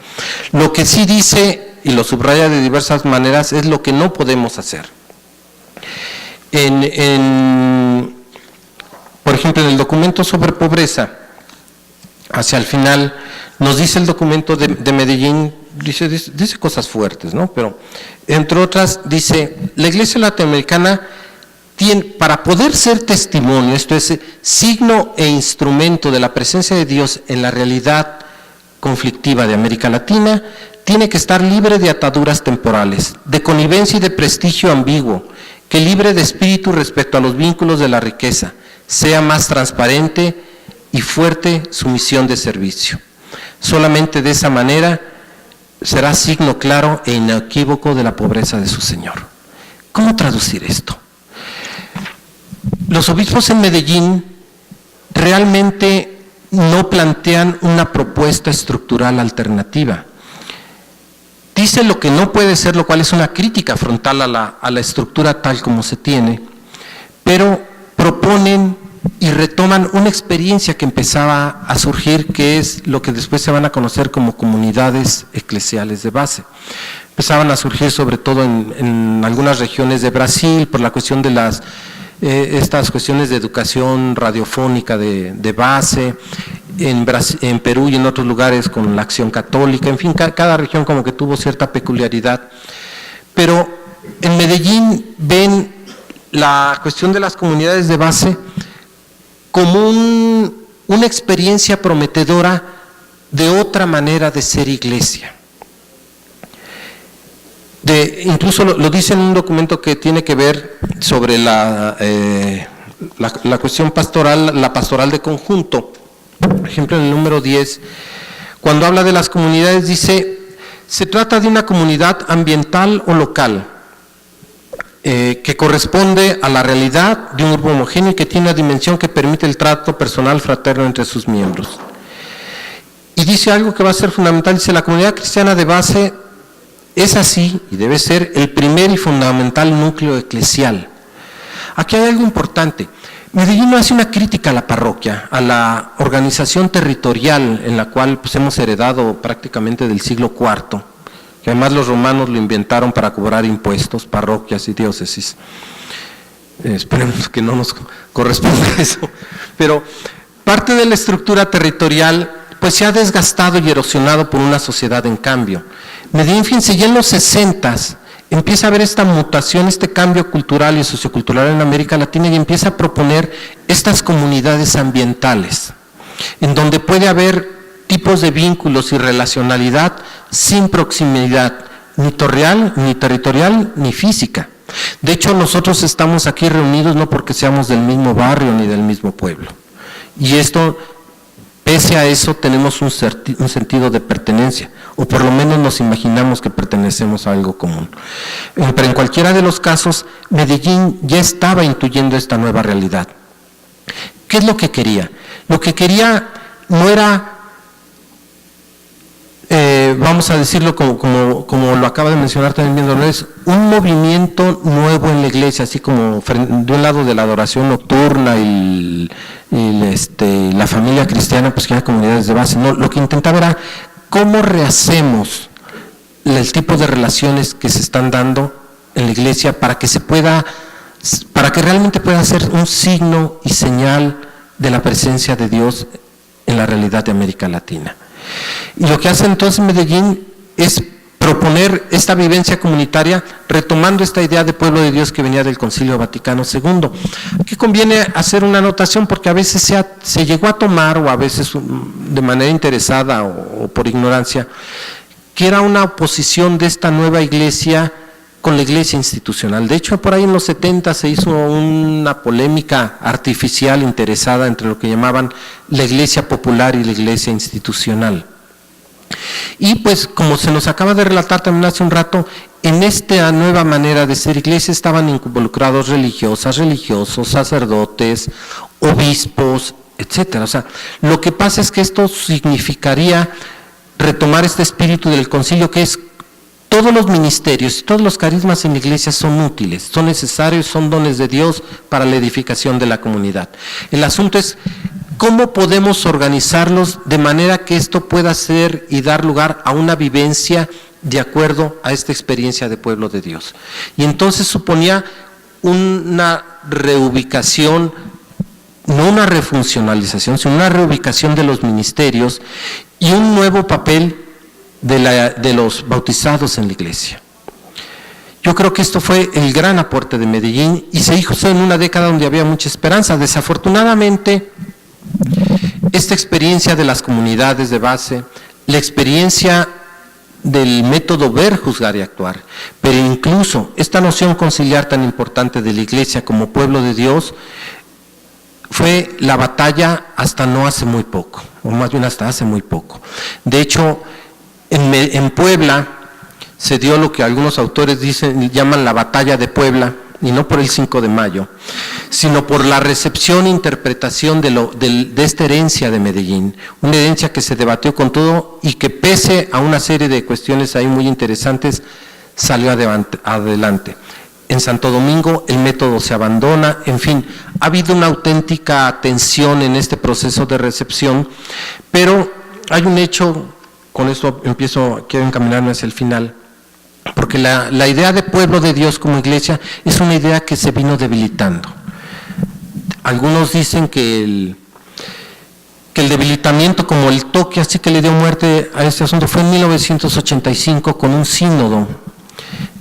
Lo que sí dice, y lo subraya de diversas maneras, es lo que no podemos hacer. Por ejemplo, en el documento sobre pobreza, hacia el final, nos dice el documento de Medellín, dice cosas fuertes, ¿no? Pero, entre otras, dice, la Iglesia latinoamericana para poder ser testimonio, esto es, signo e instrumento de la presencia de Dios en la realidad conflictiva de América Latina, tiene que estar libre de ataduras temporales, de connivencia y de prestigio ambiguo, que libre de espíritu respecto a los vínculos de la riqueza, sea más transparente y fuerte su misión de servicio. Solamente de esa manera será signo claro e inequívoco de la pobreza de su Señor. ¿Cómo traducir esto? Los obispos en Medellín realmente no plantean una propuesta estructural alternativa. Dice lo que no puede ser, lo cual es una crítica frontal a la estructura tal como se tiene, pero proponen y retoman una experiencia que empezaba a surgir, que es lo que después se van a conocer como comunidades eclesiales de base. Empezaban a surgir sobre todo en algunas regiones de Brasil por la cuestión de estas cuestiones de educación radiofónica de base, en Perú y en otros lugares con la Acción Católica, en fin, cada región como que tuvo cierta peculiaridad. Pero en Medellín ven la cuestión de las comunidades de base como una experiencia prometedora de otra manera de ser iglesia. Incluso lo dice en un documento que tiene que ver sobre la cuestión pastoral, la pastoral de conjunto. Por ejemplo, en el número 10, cuando habla de las comunidades, dice, se trata de una comunidad ambiental o local, que corresponde a la realidad de un grupo homogéneo y que tiene una dimensión que permite el trato personal fraterno entre sus miembros. Y dice algo que va a ser fundamental, dice, la comunidad cristiana de base es así y debe ser el primer y fundamental núcleo eclesial. Aquí hay algo importante. Medellín no hace una crítica a la parroquia, a la organización territorial en la cual pues, hemos heredado prácticamente del siglo IV, que además los romanos lo inventaron para cobrar impuestos, parroquias y diócesis. Esperemos que no nos corresponda eso. Pero parte de la estructura territorial pues se ha desgastado y erosionado por una sociedad en cambio. Medellín, fíjense, ya en los 60s empieza a haber esta mutación, este cambio cultural y sociocultural en América Latina y empieza a proponer estas comunidades ambientales, en donde puede haber tipos de vínculos y relacionalidad sin proximidad, ni territorial, ni física. De hecho, nosotros estamos aquí reunidos no porque seamos del mismo barrio ni del mismo pueblo. Y esto, pese a eso, tenemos un sentido de pertenencia, o por lo menos nos imaginamos que pertenecemos a algo común. Pero en cualquiera de los casos, Medellín ya estaba intuyendo esta nueva realidad. ¿Qué es lo que quería? Lo que quería no era, vamos a decirlo como lo acaba de mencionar también bien Dolores, un movimiento nuevo en la iglesia, así como de un lado de la adoración nocturna y la familia cristiana, pues que hay comunidades de base. No, lo que intentaba era cómo rehacemos el tipo de relaciones que se están dando en la iglesia para que realmente pueda ser un signo y señal de la presencia de Dios en la realidad de América Latina. Y lo que hace entonces Medellín es proponer esta vivencia comunitaria retomando esta idea de pueblo de Dios que venía del Concilio Vaticano II. Aquí conviene hacer una anotación porque a veces se llegó a tomar, o a veces de manera interesada o por ignorancia, que era una oposición de esta nueva iglesia con la iglesia institucional. De hecho, por ahí en los 70 se hizo una polémica artificial interesada entre lo que llamaban la iglesia popular y la iglesia institucional. Y pues, como se nos acaba de relatar también hace un rato, en esta nueva manera de ser iglesia estaban involucrados religiosas, religiosos, sacerdotes, obispos, etcétera. O sea, lo que pasa es que esto significaría retomar este espíritu del concilio, que es todos los ministerios y todos los carismas en la iglesia son útiles, son necesarios, son dones de Dios para la edificación de la comunidad. El asunto es cómo podemos organizarlos de manera que esto pueda ser y dar lugar a una vivencia de acuerdo a esta experiencia de pueblo de Dios. Y entonces suponía una reubicación, no una refuncionalización, sino una reubicación de los ministerios y un nuevo papel de los bautizados en la iglesia. Yo creo que esto fue el gran aporte de Medellín y se hizo en una década donde había mucha esperanza. Desafortunadamente, esta experiencia de las comunidades de base, la experiencia del método ver, juzgar y actuar. Pero incluso esta noción conciliar tan importante de la Iglesia como pueblo de Dios fue la batalla hasta no hace muy poco, o más bien hasta hace muy poco. De hecho, en Puebla se dio lo que algunos autores llaman la batalla de Puebla, y no por el 5 de mayo, sino por la recepción e interpretación de esta herencia de Medellín, una herencia que se debatió con todo y que pese a una serie de cuestiones ahí muy interesantes, salió adelante. En Santo Domingo el método se abandona, en fin, ha habido una auténtica tensión en este proceso de recepción, pero hay un hecho, con esto quiero encaminarme hacia el final, porque la idea de pueblo de Dios como iglesia es una idea que se vino debilitando. Algunos dicen que el debilitamiento, como el toque así que le dio muerte a este asunto, fue en 1985 con un sínodo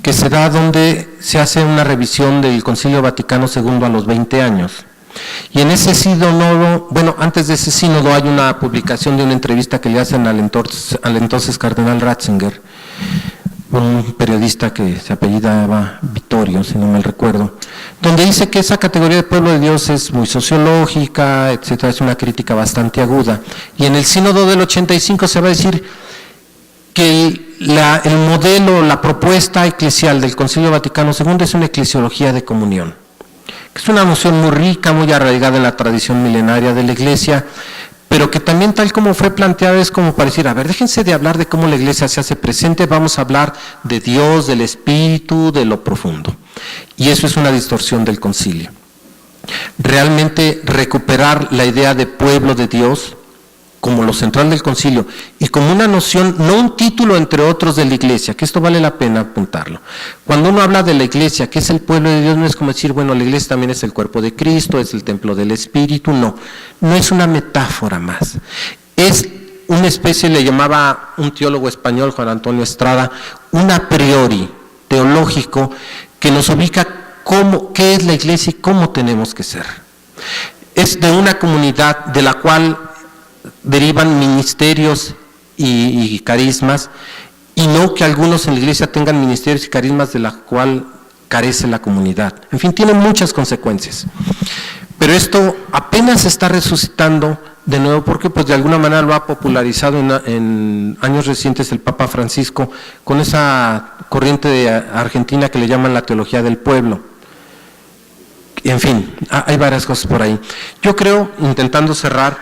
que se da donde se hace una revisión del Concilio Vaticano II a los 20 años. Y en ese sínodo, bueno, antes de ese sínodo hay una publicación de una entrevista que le hacen al entonces cardenal Ratzinger, un periodista que se apellidaba Vittorio, si no mal recuerdo, donde dice que esa categoría de pueblo de Dios es muy sociológica, etcétera, es una crítica bastante aguda. Y en el sínodo del 85 se va a decir que el modelo, la propuesta eclesial del Concilio Vaticano II es una eclesiología de comunión, que es una noción muy rica, muy arraigada en la tradición milenaria de la Iglesia, pero que también tal como fue planteada es como para decir, a ver, déjense de hablar de cómo la Iglesia se hace presente, vamos a hablar de Dios, del Espíritu, de lo profundo. Y eso es una distorsión del concilio. Realmente recuperar la idea de pueblo de Dios como lo central del concilio y como una noción, no un título entre otros de la Iglesia, que esto vale la pena apuntarlo. Cuando uno habla de la Iglesia, que es el pueblo de Dios, no es como decir, bueno, la Iglesia también es el cuerpo de Cristo, es el templo del Espíritu, no es una metáfora más, es una especie, le llamaba un teólogo español, Juan Antonio Estrada, un a priori teológico que nos ubica qué es la Iglesia y cómo tenemos que ser. Es de una comunidad de la cual derivan ministerios y carismas, y no que algunos en la Iglesia tengan ministerios y carismas de la cual carece la comunidad. En fin, tiene muchas consecuencias. Pero esto apenas se está resucitando de nuevo porque pues de alguna manera lo ha popularizado en años recientes el Papa Francisco con esa corriente de Argentina que le llaman la teología del pueblo. En fin, hay varias cosas por ahí. Yo creo, intentando cerrar,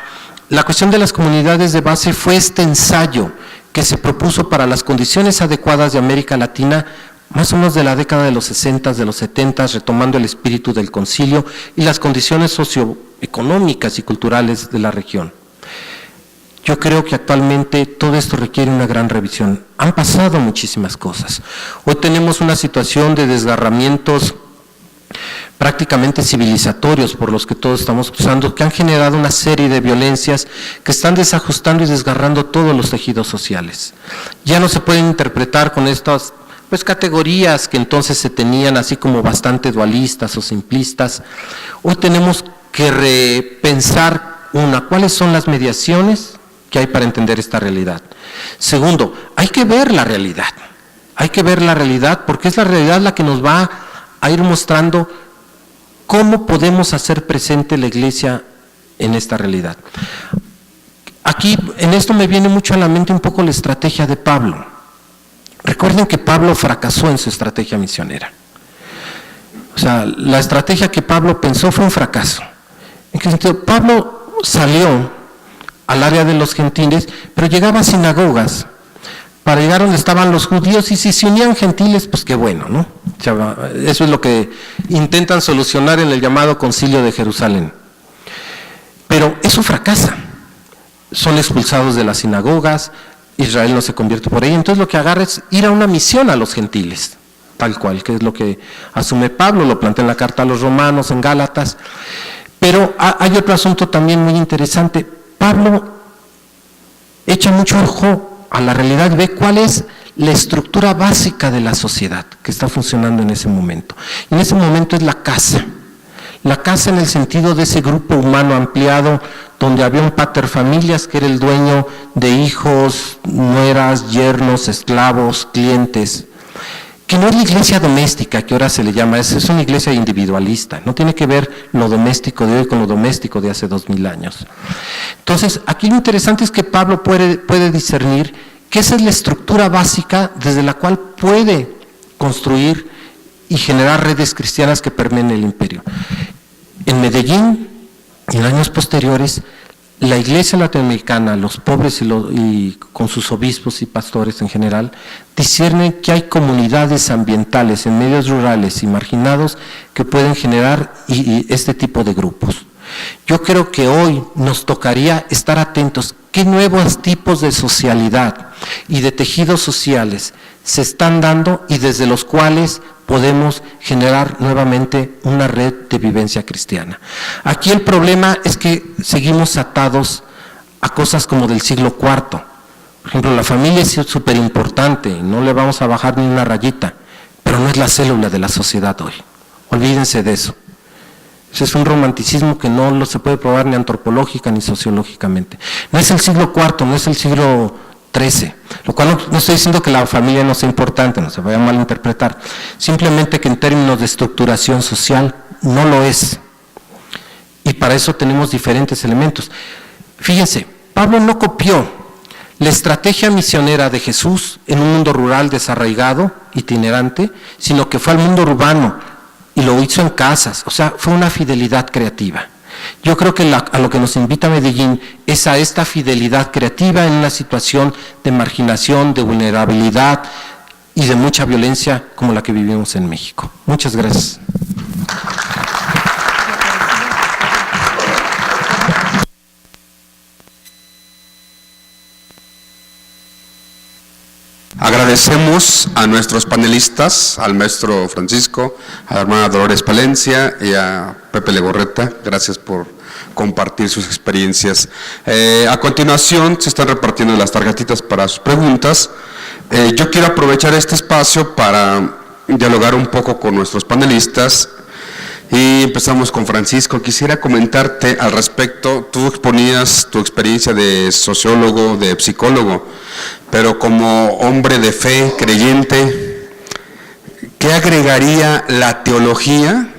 la cuestión de las comunidades de base fue este ensayo que se propuso para las condiciones adecuadas de América Latina, más o menos de la década de los 60, de los 70, retomando el espíritu del concilio y las condiciones socioeconómicas y culturales de la región. Yo creo que actualmente todo esto requiere una gran revisión. Han pasado muchísimas cosas. Hoy tenemos una situación de desgarramientos prácticamente civilizatorios por los que todos estamos cruzando, que han generado una serie de violencias que están desajustando y desgarrando todos los tejidos sociales. Ya no se pueden interpretar con estas categorías que entonces se tenían así como bastante dualistas o simplistas. Hoy tenemos que repensar, cuáles son las mediaciones que hay para entender esta realidad. Segundo, hay que ver la realidad porque es la realidad la que nos va a ir mostrando cómo podemos hacer presente la Iglesia en esta realidad. Aquí, en esto me viene mucho a la mente un poco la estrategia de Pablo. Recuerden que Pablo fracasó en su estrategia misionera. O sea, la estrategia que Pablo pensó fue un fracaso. ¿En qué sentido? Pablo salió al área de los gentiles, pero llegaba a sinagogas para llegar donde estaban los judíos, y si se unían gentiles, pues qué bueno, ¿no? O sea, eso es lo que intentan solucionar en el llamado Concilio de Jerusalén. Pero eso fracasa. Son expulsados de las sinagogas, Israel no se convierte por ahí, entonces lo que agarra es ir a una misión a los gentiles, tal cual, que es lo que asume Pablo, lo plantea en la carta a los romanos, en Gálatas. Pero hay otro asunto también muy interesante. Pablo echa mucho ojo a la realidad, ve cuál es la estructura básica de la sociedad que está funcionando en ese momento. Y en ese momento es la casa en el sentido de ese grupo humano ampliado, donde había un pater familias que era el dueño de hijos, nueras, esposas, yernos, esclavos, clientes, que no es la iglesia doméstica, que ahora se le llama, es una iglesia individualista, no tiene que ver lo doméstico de hoy con lo doméstico de hace 2000 años. Entonces, aquí lo interesante es que Pablo puede discernir que esa es la estructura básica desde la cual puede construir y generar redes cristianas que permeen el imperio. En Medellín y en años posteriores, la iglesia latinoamericana, los pobres y con sus obispos y pastores en general, disciernen que hay comunidades ambientales en medios rurales y marginados que pueden generar este tipo de grupos. Yo creo que hoy nos tocaría estar atentos qué nuevos tipos de socialidad y de tejidos sociales se están dando y desde los cuales podemos generar nuevamente una red de vivencia cristiana. Aquí el problema es que seguimos atados a cosas como del siglo IV. Por ejemplo, la familia es súper importante, no le vamos a bajar ni una rayita, pero no es la célula de la sociedad hoy. Olvídense de eso. Ese es un romanticismo que no se puede probar ni antropológica ni sociológicamente. No es el siglo IV, no es el siglo XIII, lo cual no estoy diciendo que la familia no sea importante, no se vaya a malinterpretar, simplemente que en términos de estructuración social no lo es. Y para eso tenemos diferentes elementos. Fíjense, Pablo no copió la estrategia misionera de Jesús en un mundo rural desarraigado, itinerante, sino que fue al mundo urbano y lo hizo en casas, o sea, fue una fidelidad creativa. Yo creo que a lo que nos invita Medellín es a esta fidelidad creativa en una situación de marginación, de vulnerabilidad y de mucha violencia como la que vivimos en México. Muchas gracias. Agradecemos a nuestros panelistas, al maestro Francisco, a la hermana Dolores Palencia y a Pepe Legorreta. Gracias por compartir sus experiencias. A continuación se están repartiendo las tarjetitas para sus preguntas. Yo quiero aprovechar este espacio para dialogar un poco con nuestros panelistas. Y empezamos con Francisco. Quisiera comentarte al respecto. Tú exponías tu experiencia de sociólogo, de psicólogo, pero como hombre de fe, creyente, ¿qué agregaría la teología?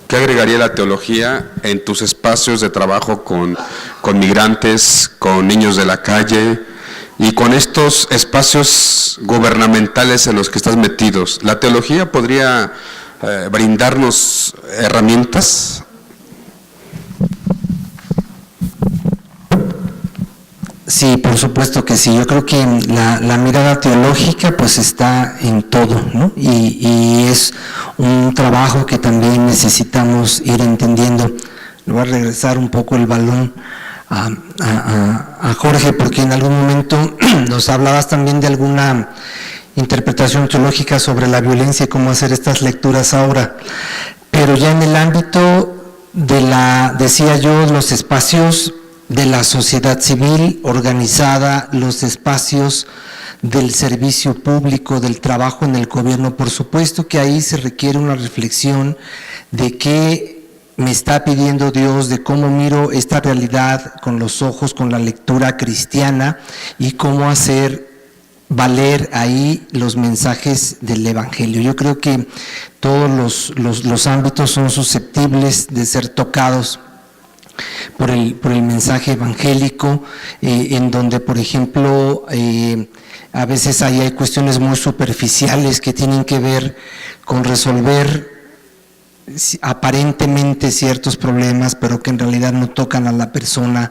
¿Qué agregaría la teología en tus espacios de trabajo con migrantes, con niños de la calle y con estos espacios gubernamentales en los que estás metidos? ¿La teología podría brindarnos herramientas? Sí, por supuesto que sí. Yo creo que la mirada teológica pues está en todo, ¿no? Y es un trabajo que también necesitamos ir entendiendo. Le voy a regresar un poco el balón a Jorge, porque en algún momento nos hablabas también de alguna interpretación teológica sobre la violencia y cómo hacer estas lecturas ahora. Pero ya en el ámbito decía yo, los espacios de la sociedad civil organizada, los espacios del servicio público, del trabajo en el gobierno, por supuesto que ahí se requiere una reflexión de qué me está pidiendo Dios, de cómo miro esta realidad con los ojos, con la lectura cristiana y cómo hacer valer ahí los mensajes del Evangelio. Yo creo que todos los ámbitos son susceptibles de ser tocados por el mensaje evangélico, en donde, por ejemplo, a veces hay cuestiones muy superficiales que tienen que ver con resolver aparentemente ciertos problemas, pero que en realidad no tocan a la persona,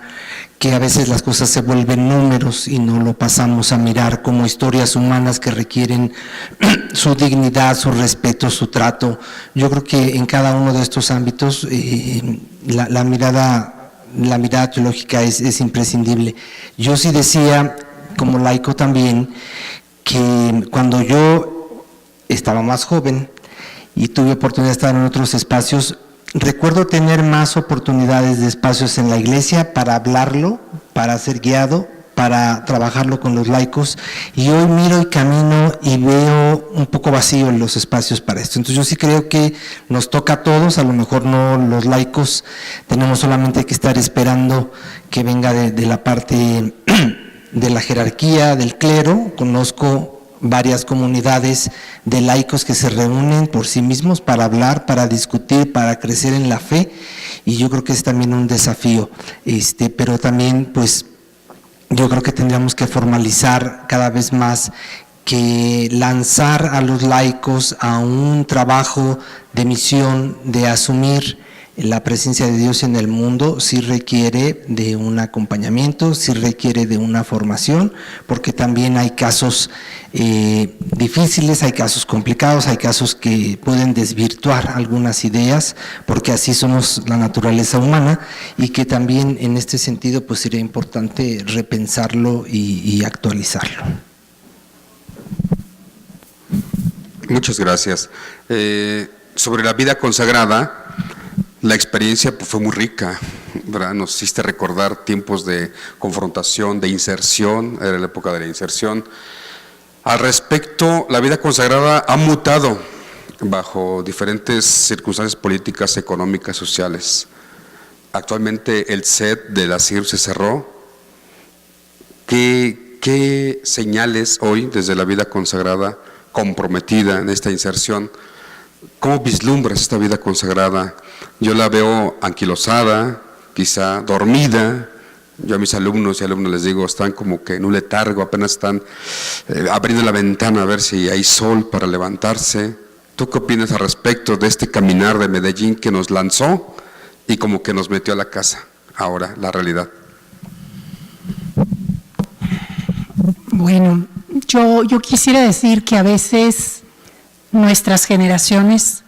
que a veces las cosas se vuelven números y no lo pasamos a mirar como historias humanas que requieren su dignidad, su respeto, su trato. Yo creo que en cada uno de estos ámbitos la mirada teológica es imprescindible. Yo sí decía, como laico también, que cuando yo estaba más joven y tuve oportunidad de estar en otros espacios, recuerdo tener más oportunidades de espacios en la iglesia para hablarlo, para ser guiado, para trabajarlo con los laicos, y hoy miro y camino y veo un poco vacío en los espacios para esto. Entonces yo sí creo que nos toca a todos, a lo mejor no los laicos, tenemos solamente que estar esperando que venga de la parte de la jerarquía del clero, conozco varias comunidades de laicos que se reúnen por sí mismos para hablar, para discutir, para crecer en la fe, y yo creo que es también un desafío, pero también pues yo creo que tendríamos que formalizar cada vez más que lanzar a los laicos a un trabajo de misión, de asumir la presencia de Dios en el mundo, sí requiere de un acompañamiento, sí requiere de una formación, porque también hay casos difíciles, hay casos complicados, hay casos que pueden desvirtuar algunas ideas, porque así somos la naturaleza humana, y que también en este sentido pues sería importante repensarlo y actualizarlo. Muchas gracias. Sobre la vida consagrada, la experiencia pues, fue muy rica, ¿verdad? Nos hiciste recordar tiempos de confrontación, de inserción, era la época de la inserción. Al respecto, la vida consagrada ha mutado bajo diferentes circunstancias políticas, económicas, sociales. Actualmente el set de la CIR se cerró. ¿Qué señales hoy desde la vida consagrada comprometida en esta inserción? ¿Cómo vislumbras esta vida consagrada? Yo la veo anquilosada, quizá dormida. Yo a mis alumnos y alumnas les digo, están como que en un letargo, apenas están abriendo la ventana a ver si hay sol para levantarse. ¿Tú qué opinas al respecto de este caminar de Medellín que nos lanzó y como que nos metió a la casa? Ahora, la realidad. Bueno, yo quisiera decir que a veces nuestras generaciones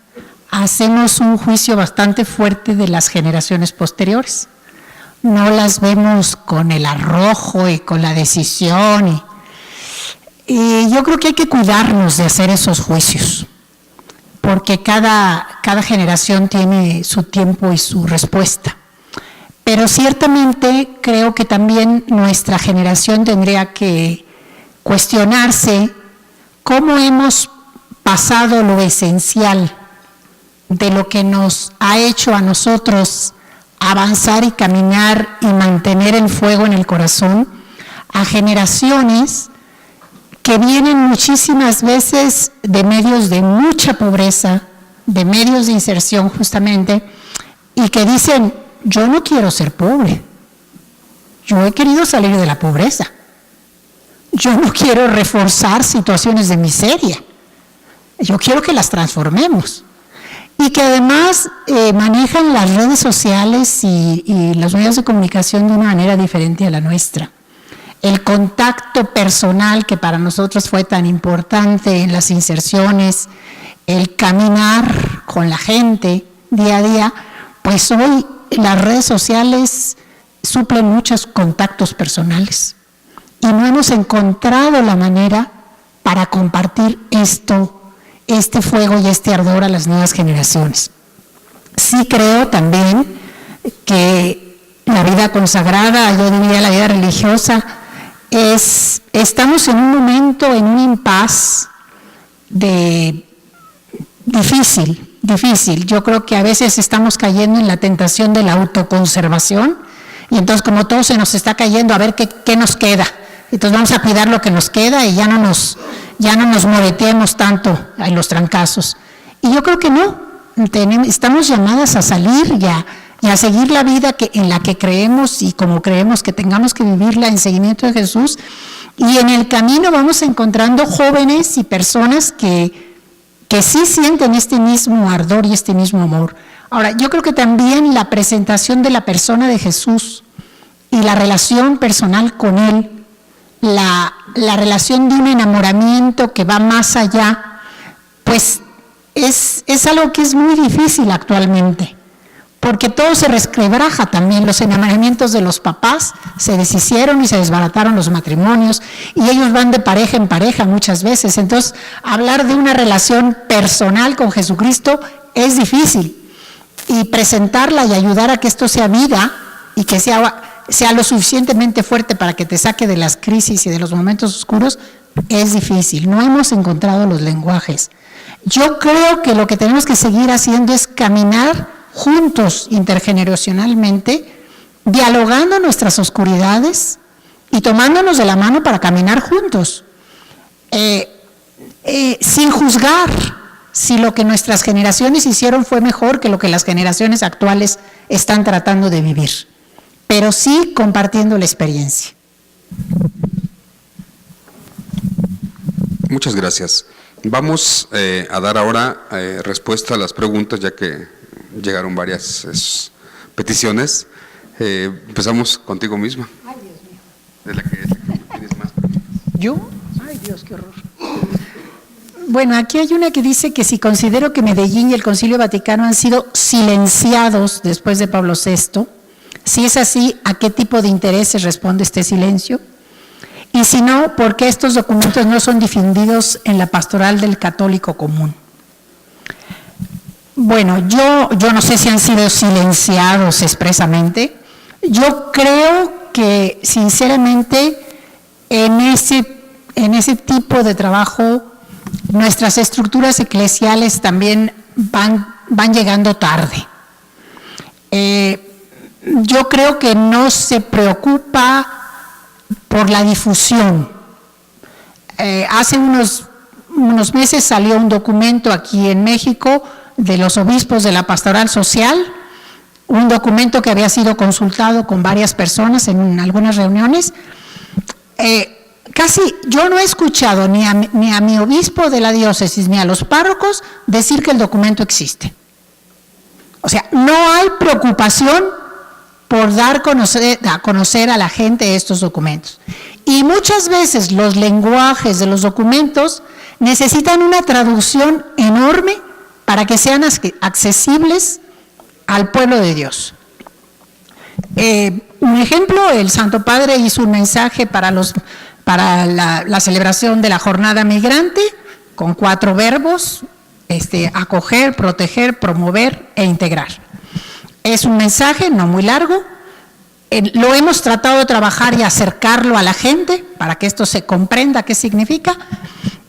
hacemos un juicio bastante fuerte de las generaciones posteriores. No las vemos con el arrojo y con la decisión. Y yo creo que hay que cuidarnos de hacer esos juicios, porque cada generación tiene su tiempo y su respuesta. Pero ciertamente creo que también nuestra generación tendría que cuestionarse cómo hemos pasado lo esencial de lo que nos ha hecho a nosotros avanzar y caminar y mantener el fuego en el corazón a generaciones que vienen muchísimas veces de medios de mucha pobreza, de medios de inserción justamente, y que dicen, yo no quiero ser pobre, yo he querido salir de la pobreza, yo no quiero reforzar situaciones de miseria, yo quiero que las transformemos. Y que además manejan las redes sociales y los medios de comunicación de una manera diferente a la nuestra. El contacto personal que para nosotros fue tan importante en las inserciones, el caminar con la gente día a día, pues hoy las redes sociales suplen muchos contactos personales. Y no hemos encontrado la manera para compartir este fuego y este ardor a las nuevas generaciones. Sí creo también que la vida consagrada, yo diría la vida religiosa, estamos en un momento, en un impasse difícil. Yo creo que a veces estamos cayendo en la tentación de la autoconservación y entonces como todo se nos está cayendo, a ver qué nos queda. Entonces vamos a cuidar lo que nos queda y ya no nos moreteemos tanto en los trancazos. Y yo creo que no, estamos llamadas a salir y a seguir la vida en la que creemos y como creemos que tengamos que vivirla en seguimiento de Jesús. Y en el camino vamos encontrando jóvenes y personas que sí sienten este mismo ardor y este mismo amor. Ahora, yo creo que también la presentación de la persona de Jesús y la relación personal con Él, la relación de un enamoramiento que va más allá, pues es algo que es muy difícil actualmente, porque todo se resquebraja también. Los enamoramientos de los papás se deshicieron y se desbarataron los matrimonios, y ellos van de pareja en pareja muchas veces. Entonces, hablar de una relación personal con Jesucristo es difícil, y presentarla y ayudar a que esto sea vida y que sea lo suficientemente fuerte para que te saque de las crisis y de los momentos oscuros, es difícil. No hemos encontrado los lenguajes. Yo creo que lo que tenemos que seguir haciendo es caminar juntos intergeneracionalmente, dialogando nuestras oscuridades, y tomándonos de la mano para caminar juntos, sin juzgar si lo que nuestras generaciones hicieron fue mejor que lo que las generaciones actuales están tratando de vivir, pero sí compartiendo la experiencia. Muchas gracias. Vamos a dar ahora respuesta a las preguntas, ya que llegaron varias peticiones. Empezamos contigo misma. Ay, Dios mío. De la que tienes más preguntas. ¿Yo? Ay, Dios, qué horror. Bueno, aquí hay una que dice que si considero que Medellín y el Concilio Vaticano han sido silenciados después de Pablo VI, si es así, ¿a qué tipo de intereses responde este silencio? Y si no, ¿por qué estos documentos no son difundidos en la pastoral del católico común? Bueno, yo no sé si han sido silenciados expresamente. Yo creo que, sinceramente, en ese tipo de trabajo, nuestras estructuras eclesiales también van llegando tarde. Yo creo que no se preocupa por la difusión. Hace unos meses salió un documento aquí en México de los obispos de la Pastoral Social, un documento que había sido consultado con varias personas en algunas reuniones. Casi yo no he escuchado ni a mi obispo de la diócesis ni a los párrocos decir que el documento existe. O sea, no hay preocupación por dar a conocer a la gente estos documentos. Y muchas veces los lenguajes de los documentos necesitan una traducción enorme para que sean accesibles al pueblo de Dios. Un ejemplo, el Santo Padre hizo un mensaje para la celebración de la jornada migrante con 4 verbos: acoger, proteger, promover e integrar. Es un mensaje no muy largo, lo hemos tratado de trabajar y acercarlo a la gente para que esto se comprenda qué significa.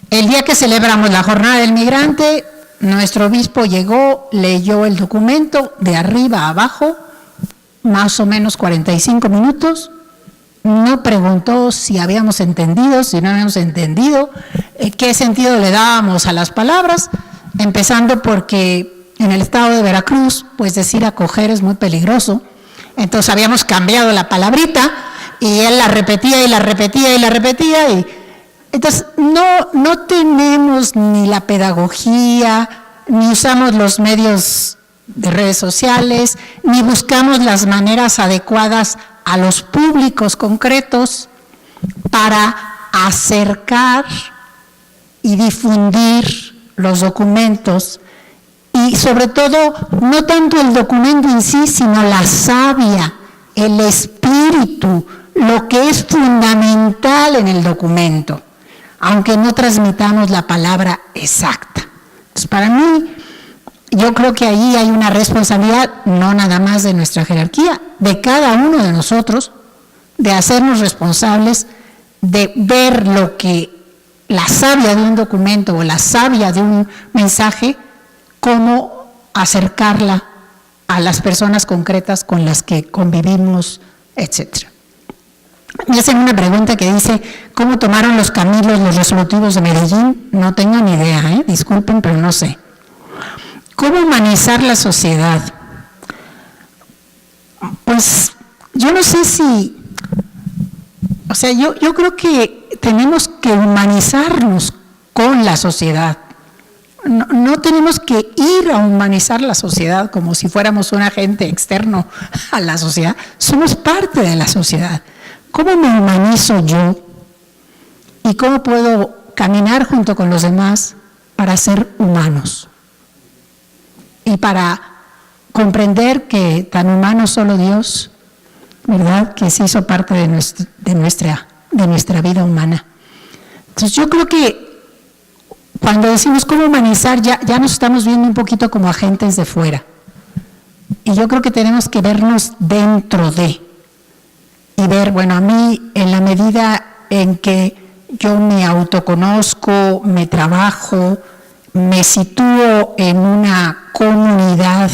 El día que celebramos la jornada del migrante, nuestro obispo llegó, leyó el documento de arriba a abajo, más o menos 45 minutos, no preguntó si habíamos entendido, si no habíamos entendido, qué sentido le dábamos a las palabras, empezando porque en el estado de Veracruz, pues decir acoger es muy peligroso. Entonces habíamos cambiado la palabrita y él la repetía y la repetía y la repetía. Y entonces no tenemos ni la pedagogía, ni usamos los medios de redes sociales, ni buscamos las maneras adecuadas a los públicos concretos para acercar y difundir los documentos. Y sobre todo, no tanto el documento en sí, sino la savia, el espíritu, lo que es fundamental en el documento, aunque no transmitamos la palabra exacta. Entonces, para mí, yo creo que ahí hay una responsabilidad, no nada más de nuestra jerarquía, de cada uno de nosotros, de hacernos responsables, de ver lo que la savia de un documento o la savia de un mensaje, cómo acercarla a las personas concretas con las que convivimos, etc. Me hacen una pregunta que dice, ¿cómo tomaron los Camilos los resolutivos de Medellín? No tengo ni idea, disculpen, pero no sé. ¿Cómo humanizar la sociedad? Pues yo no sé si, o sea, yo creo que tenemos que humanizarnos con la sociedad. No tenemos que ir a humanizar la sociedad como si fuéramos un agente externo a la sociedad. Somos parte de la sociedad. ¿Cómo me humanizo yo? ¿Y cómo puedo caminar junto con los demás para ser humanos? Y para comprender que tan humano solo Dios, ¿verdad?, que se hizo parte de nuestra vida humana. Entonces yo creo que cuando decimos cómo humanizar, ya nos estamos viendo un poquito como agentes de fuera. Y yo creo que tenemos que vernos dentro de, y ver, bueno, a mí, en la medida en que yo me autoconozco, me trabajo, me sitúo en una comunidad,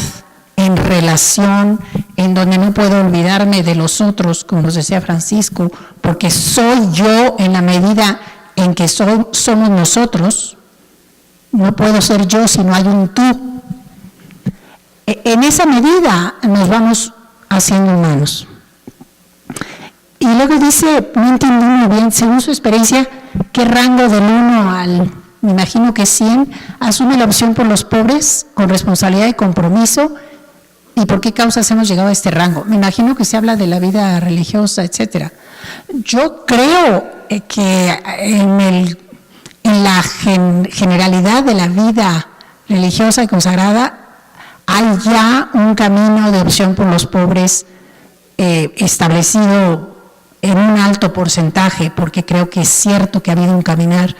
en relación, en donde no puedo olvidarme de los otros, como nos decía Francisco, porque soy yo en la medida en que somos nosotros. No puedo ser yo si no hay un tú. En esa medida nos vamos haciendo humanos. Y luego dice, no entendí muy bien, según su experiencia, ¿qué rango del 1 al, me imagino que 100, asume la opción por los pobres con responsabilidad y compromiso? ¿Y por qué causas hemos llegado a este rango? Me imagino que se habla de la vida religiosa, etcétera. Yo creo que en la generalidad de la vida religiosa y consagrada hay ya un camino de opción por los pobres establecido en un alto porcentaje, porque creo que es cierto que ha habido un caminar.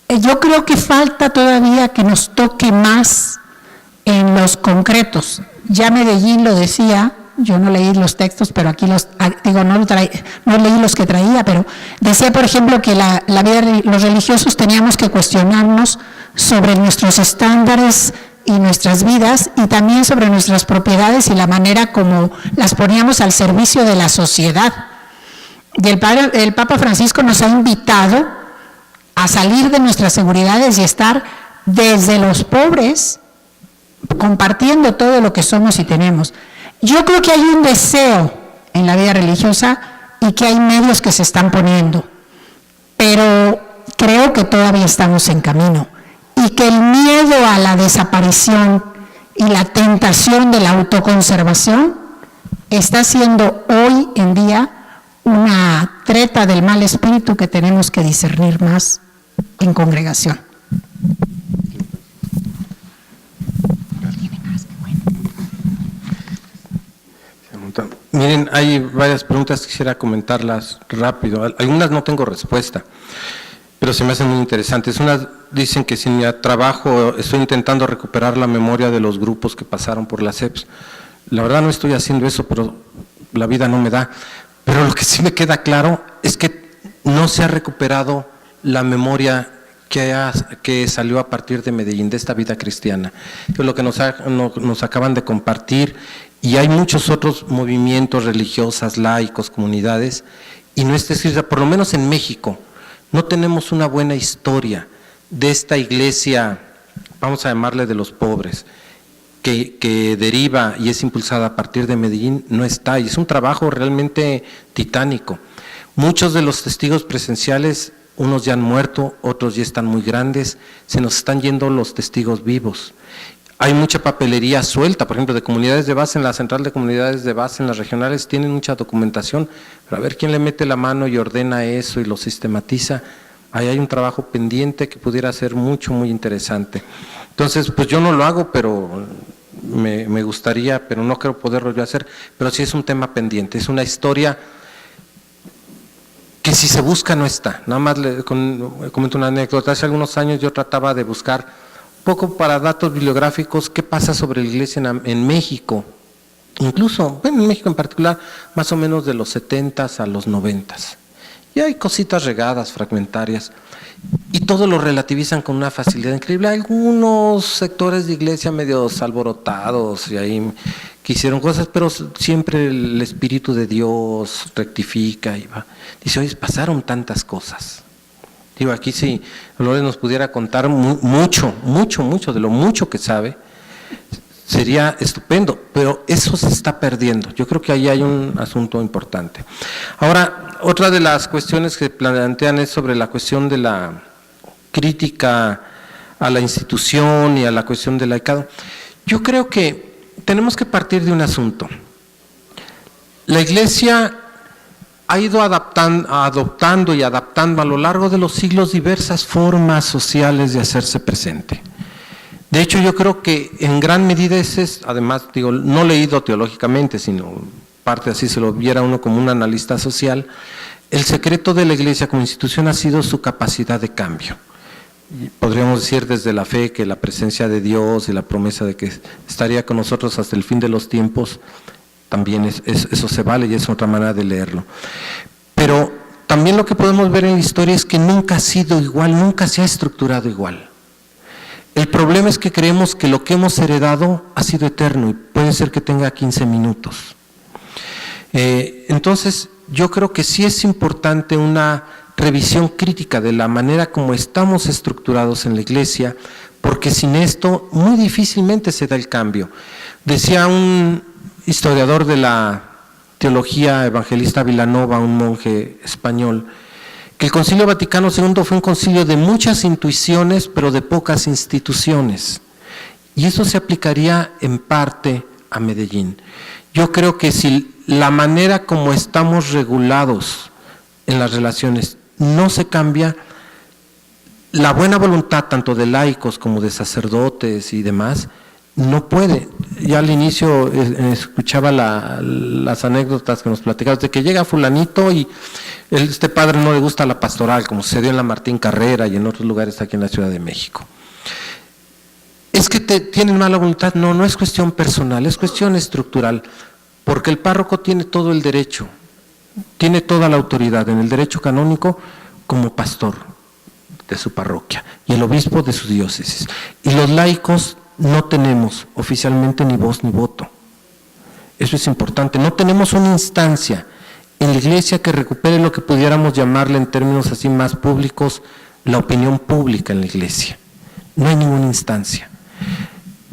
Yo creo que falta todavía que nos toque más en los concretos. Ya Medellín lo decía, yo no leí los textos, pero aquí no leí los que traía, pero decía, por ejemplo, que los religiosos teníamos que cuestionarnos sobre nuestros estándares y nuestras vidas, y también sobre nuestras propiedades y la manera como las poníamos al servicio de la sociedad. Y el Papa Francisco nos ha invitado a salir de nuestras seguridades y estar desde los pobres, compartiendo todo lo que somos y tenemos. Yo creo que hay un deseo en la vida religiosa y que hay medios que se están poniendo, pero creo que todavía estamos en camino, y que el miedo a la desaparición y la tentación de la autoconservación está siendo hoy en día una treta del mal espíritu que tenemos que discernir más en congregación. Miren, hay varias preguntas, quisiera comentarlas rápido. Algunas no tengo respuesta, pero se me hacen muy interesantes. Unas dicen que si mi trabajo estoy intentando recuperar la memoria de los grupos que pasaron por las EPS. La verdad no estoy haciendo eso, pero la vida no me da. Pero lo que sí me queda claro es que no se ha recuperado la memoria que salió a partir de Medellín, de esta vida cristiana, que es lo que nos acaban de compartir, y hay muchos otros movimientos religiosos, laicos, comunidades, y no está escrita, por lo menos en México, no tenemos una buena historia de esta iglesia, vamos a llamarle de los pobres, que deriva y es impulsada a partir de Medellín, no está, y es un trabajo realmente titánico. Muchos de los testigos presenciales, unos ya han muerto, otros ya están muy grandes, se nos están yendo los testigos vivos. Hay mucha papelería suelta, por ejemplo, de comunidades de base, en la central de comunidades de base, en las regionales, tienen mucha documentación, pero a ver quién le mete la mano y ordena eso y lo sistematiza. Ahí hay un trabajo pendiente que pudiera ser muy interesante. Entonces, pues yo no lo hago, pero me gustaría, pero no creo poderlo yo hacer, pero sí es un tema pendiente, es una historia que si se busca no está. Nada más comento una anécdota. Hace algunos años yo trataba de buscar un poco para datos bibliográficos qué pasa sobre la iglesia en México, incluso, bueno, en México en particular, más o menos de los 70s a los 90s. Y hay cositas regadas, fragmentarias, y todo lo relativizan con una facilidad increíble. Algunos sectores de iglesia medio alborotados y ahí que hicieron cosas, pero siempre el Espíritu de Dios rectifica y va. Dice, oye, pasaron tantas cosas. Digo, aquí si Dolores nos pudiera contar mucho de lo mucho que sabe, sería estupendo, pero eso se está perdiendo. Yo creo que ahí hay un asunto importante. Ahora, otra de las cuestiones que plantean es sobre la cuestión de la crítica a la institución y a la cuestión del laicado. Yo creo que tenemos que partir de un asunto. La Iglesia ha ido adoptando y adaptando a lo largo de los siglos diversas formas sociales de hacerse presente. De hecho, yo creo que en gran medida ese es, además, digo, no leído teológicamente, sino parte así se lo viera uno como un analista social, el secreto de la Iglesia como institución ha sido su capacidad de cambio. Podríamos decir desde la fe que la presencia de Dios y la promesa de que estaría con nosotros hasta el fin de los tiempos, también eso se vale y es otra manera de leerlo. Pero también lo que podemos ver en la historia es que nunca ha sido igual, nunca se ha estructurado igual. El problema es que creemos que lo que hemos heredado ha sido eterno y puede ser que tenga 15 minutos. Entonces, yo creo que sí es importante una revisión crítica de la manera como estamos estructurados en la Iglesia, porque sin esto muy difícilmente se da el cambio. Decía un historiador de la teología, Evangelista Vilanova, un monje español, que el Concilio Vaticano II fue un concilio de muchas intuiciones, pero de pocas instituciones. Y eso se aplicaría en parte a Medellín. Yo creo que si la manera como estamos regulados en las relaciones no se cambia, la buena voluntad tanto de laicos como de sacerdotes y demás no puede. Ya al inicio escuchaba las anécdotas que nos platicabas de que llega fulanito y este padre no le gusta la pastoral, como sucedió en la Martín Carrera y en otros lugares aquí en la Ciudad de México. Es que tienen mala voluntad. No, no es cuestión personal, es cuestión estructural, porque el párroco tiene todo el derecho, tiene toda la autoridad en el derecho canónico como pastor de su parroquia y el obispo de su diócesis. Y los laicos no tenemos oficialmente ni voz ni voto. Eso es importante. No tenemos una instancia en la Iglesia que recupere lo que pudiéramos llamarle en términos así más públicos, la opinión pública en la Iglesia. No hay ninguna instancia.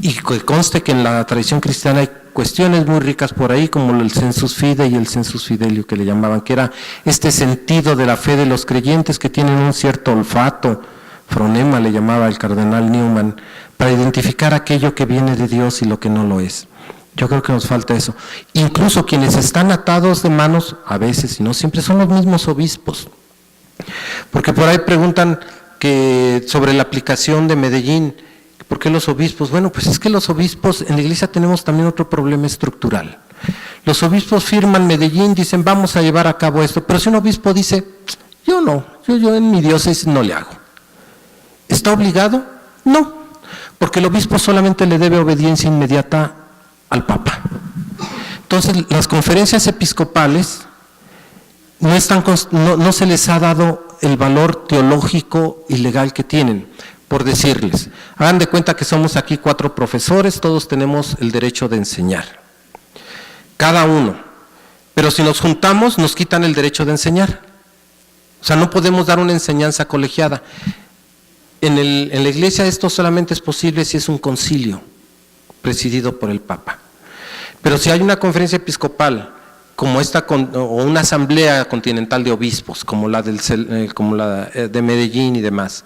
Y que conste que en la tradición cristiana hay cuestiones muy ricas por ahí, como el sensus fidei y el sensus fidelio que le llamaban, que era este sentido de la fe de los creyentes que tienen un cierto olfato, fronema le llamaba el cardenal Newman, para identificar aquello que viene de Dios y lo que no lo es. Yo creo que nos falta eso. Incluso quienes están atados de manos, a veces y no siempre, son los mismos obispos. Porque por ahí preguntan que sobre la aplicación de Medellín, ¿por qué los obispos? Bueno, pues es que los obispos, en la Iglesia tenemos también otro problema estructural. Los obispos firman Medellín, dicen vamos a llevar a cabo esto, pero si un obispo dice, yo no, yo en mi diócesis no le hago. ¿Está obligado? No, porque el obispo solamente le debe obediencia inmediata al Papa. Entonces, las conferencias episcopales no se les ha dado el valor teológico y legal que tienen. Por decirles, hagan de cuenta que somos aquí 4 profesores, todos tenemos el derecho de enseñar, cada uno, pero si nos juntamos nos quitan el derecho de enseñar, o sea, no podemos dar una enseñanza colegiada. En la Iglesia esto solamente es posible si es un concilio presidido por el Papa, pero si hay una conferencia episcopal como esta o una asamblea continental de obispos, como la de Medellín y demás,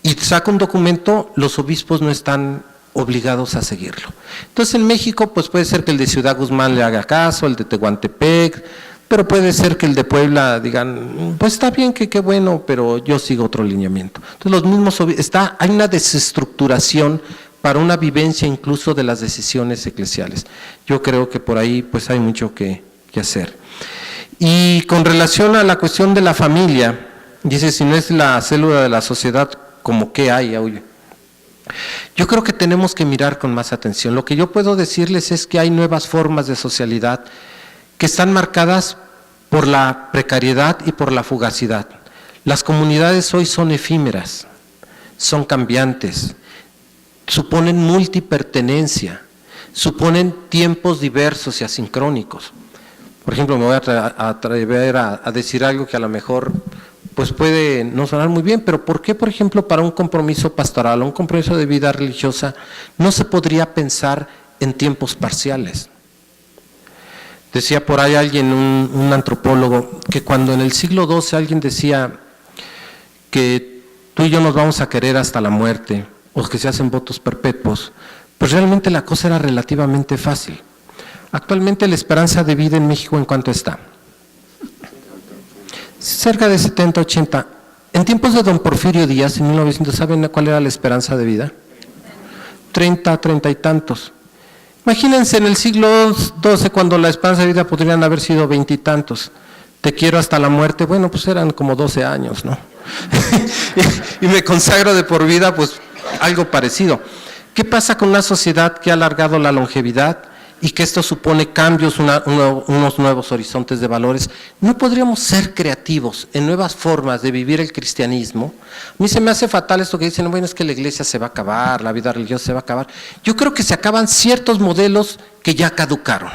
y saca un documento, los obispos no están obligados a seguirlo. Entonces en México pues puede ser que el de Ciudad Guzmán le haga caso, el de Tehuantepec, pero puede ser que el de Puebla digan, pues está bien, que qué bueno, pero yo sigo otro lineamiento. Entonces los mismos hay una desestructuración para una vivencia incluso de las decisiones eclesiales. Yo creo que por ahí pues hay mucho que hacer. Y con relación a la cuestión de la familia, dice, si no es la célula de la sociedad, como qué hay, oye. Yo creo que tenemos que mirar con más atención. Lo que yo puedo decirles es que hay nuevas formas de socialidad que están marcadas por la precariedad y por la fugacidad. Las comunidades hoy son efímeras, son cambiantes, suponen multipertenencia, suponen tiempos diversos y asincrónicos. Por ejemplo, me voy a atrever a decir algo que a lo mejor pues puede no sonar muy bien, pero ¿por qué, por ejemplo, para un compromiso pastoral o un compromiso de vida religiosa no se podría pensar en tiempos parciales? Decía por ahí alguien, un antropólogo, que cuando en el siglo XII alguien decía que tú y yo nos vamos a querer hasta la muerte, o que se hacen votos perpetuos, pues realmente la cosa era relativamente fácil. Actualmente la esperanza de vida en México, ¿en cuánto está? Cerca de 70, 80. En tiempos de don Porfirio Díaz, en 1900, ¿saben cuál era la esperanza de vida? 30, 30 y tantos. Imagínense en el siglo XII, cuando la esperanza de vida podrían haber sido 20 y tantos. Te quiero hasta la muerte, bueno, pues eran como 12 años, ¿no? y me consagro de por vida, pues algo parecido. ¿Qué pasa con una sociedad que ha alargado la longevidad y que esto supone cambios, unos nuevos horizontes de valores, ¿no podríamos ser creativos en nuevas formas de vivir el cristianismo? A mí se me hace fatal esto que dicen, bueno, es que la iglesia se va a acabar, la vida religiosa se va a acabar. Yo creo que se acaban ciertos modelos que ya caducaron,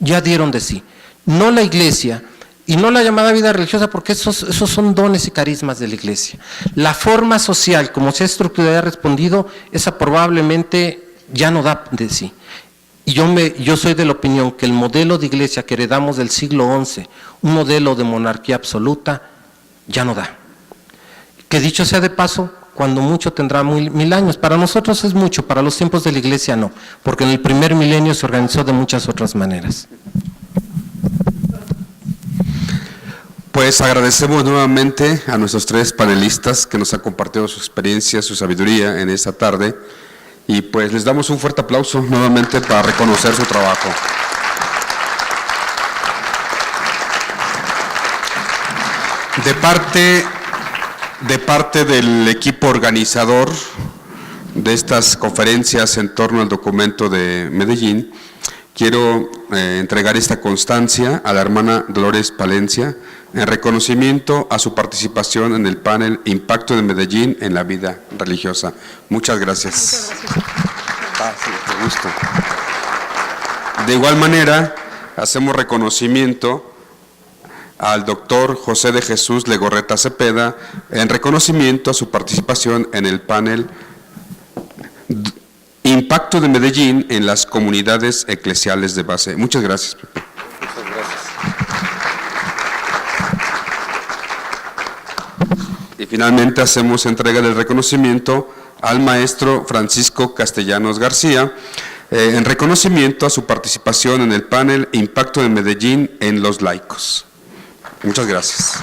ya dieron de sí. No la iglesia, y no la llamada vida religiosa, porque esos son dones y carismas de la iglesia. La forma social, como se ha estructurado y ha respondido, esa probablemente ya no da de sí. Y yo soy de la opinión que el modelo de iglesia que heredamos del siglo XI, un modelo de monarquía absoluta, ya no da. Que dicho sea de paso, cuando mucho tendrá 1000 años. Para nosotros es mucho, para los tiempos de la iglesia no, porque en el primer milenio se organizó de muchas otras maneras. Pues agradecemos nuevamente a nuestros 3 panelistas que nos han compartido su experiencia, su sabiduría en esta tarde, y pues les damos un fuerte aplauso nuevamente para reconocer su trabajo. De parte del equipo organizador de estas conferencias en torno al documento de Medellín, quiero entregar esta constancia a la hermana Dolores Palencia en reconocimiento a su participación en el panel Impacto de Medellín en la vida religiosa. Muchas gracias. Sí, con gusto. De igual manera, hacemos reconocimiento al doctor José de Jesús Legorreta Cepeda en reconocimiento a su participación en el panel Impacto de Medellín en las comunidades eclesiales de base. Muchas gracias, Pepe. Muchas gracias. Y finalmente hacemos entrega del reconocimiento al maestro Francisco Castellanos García en reconocimiento a su participación en el panel Impacto de Medellín en los laicos. Muchas gracias.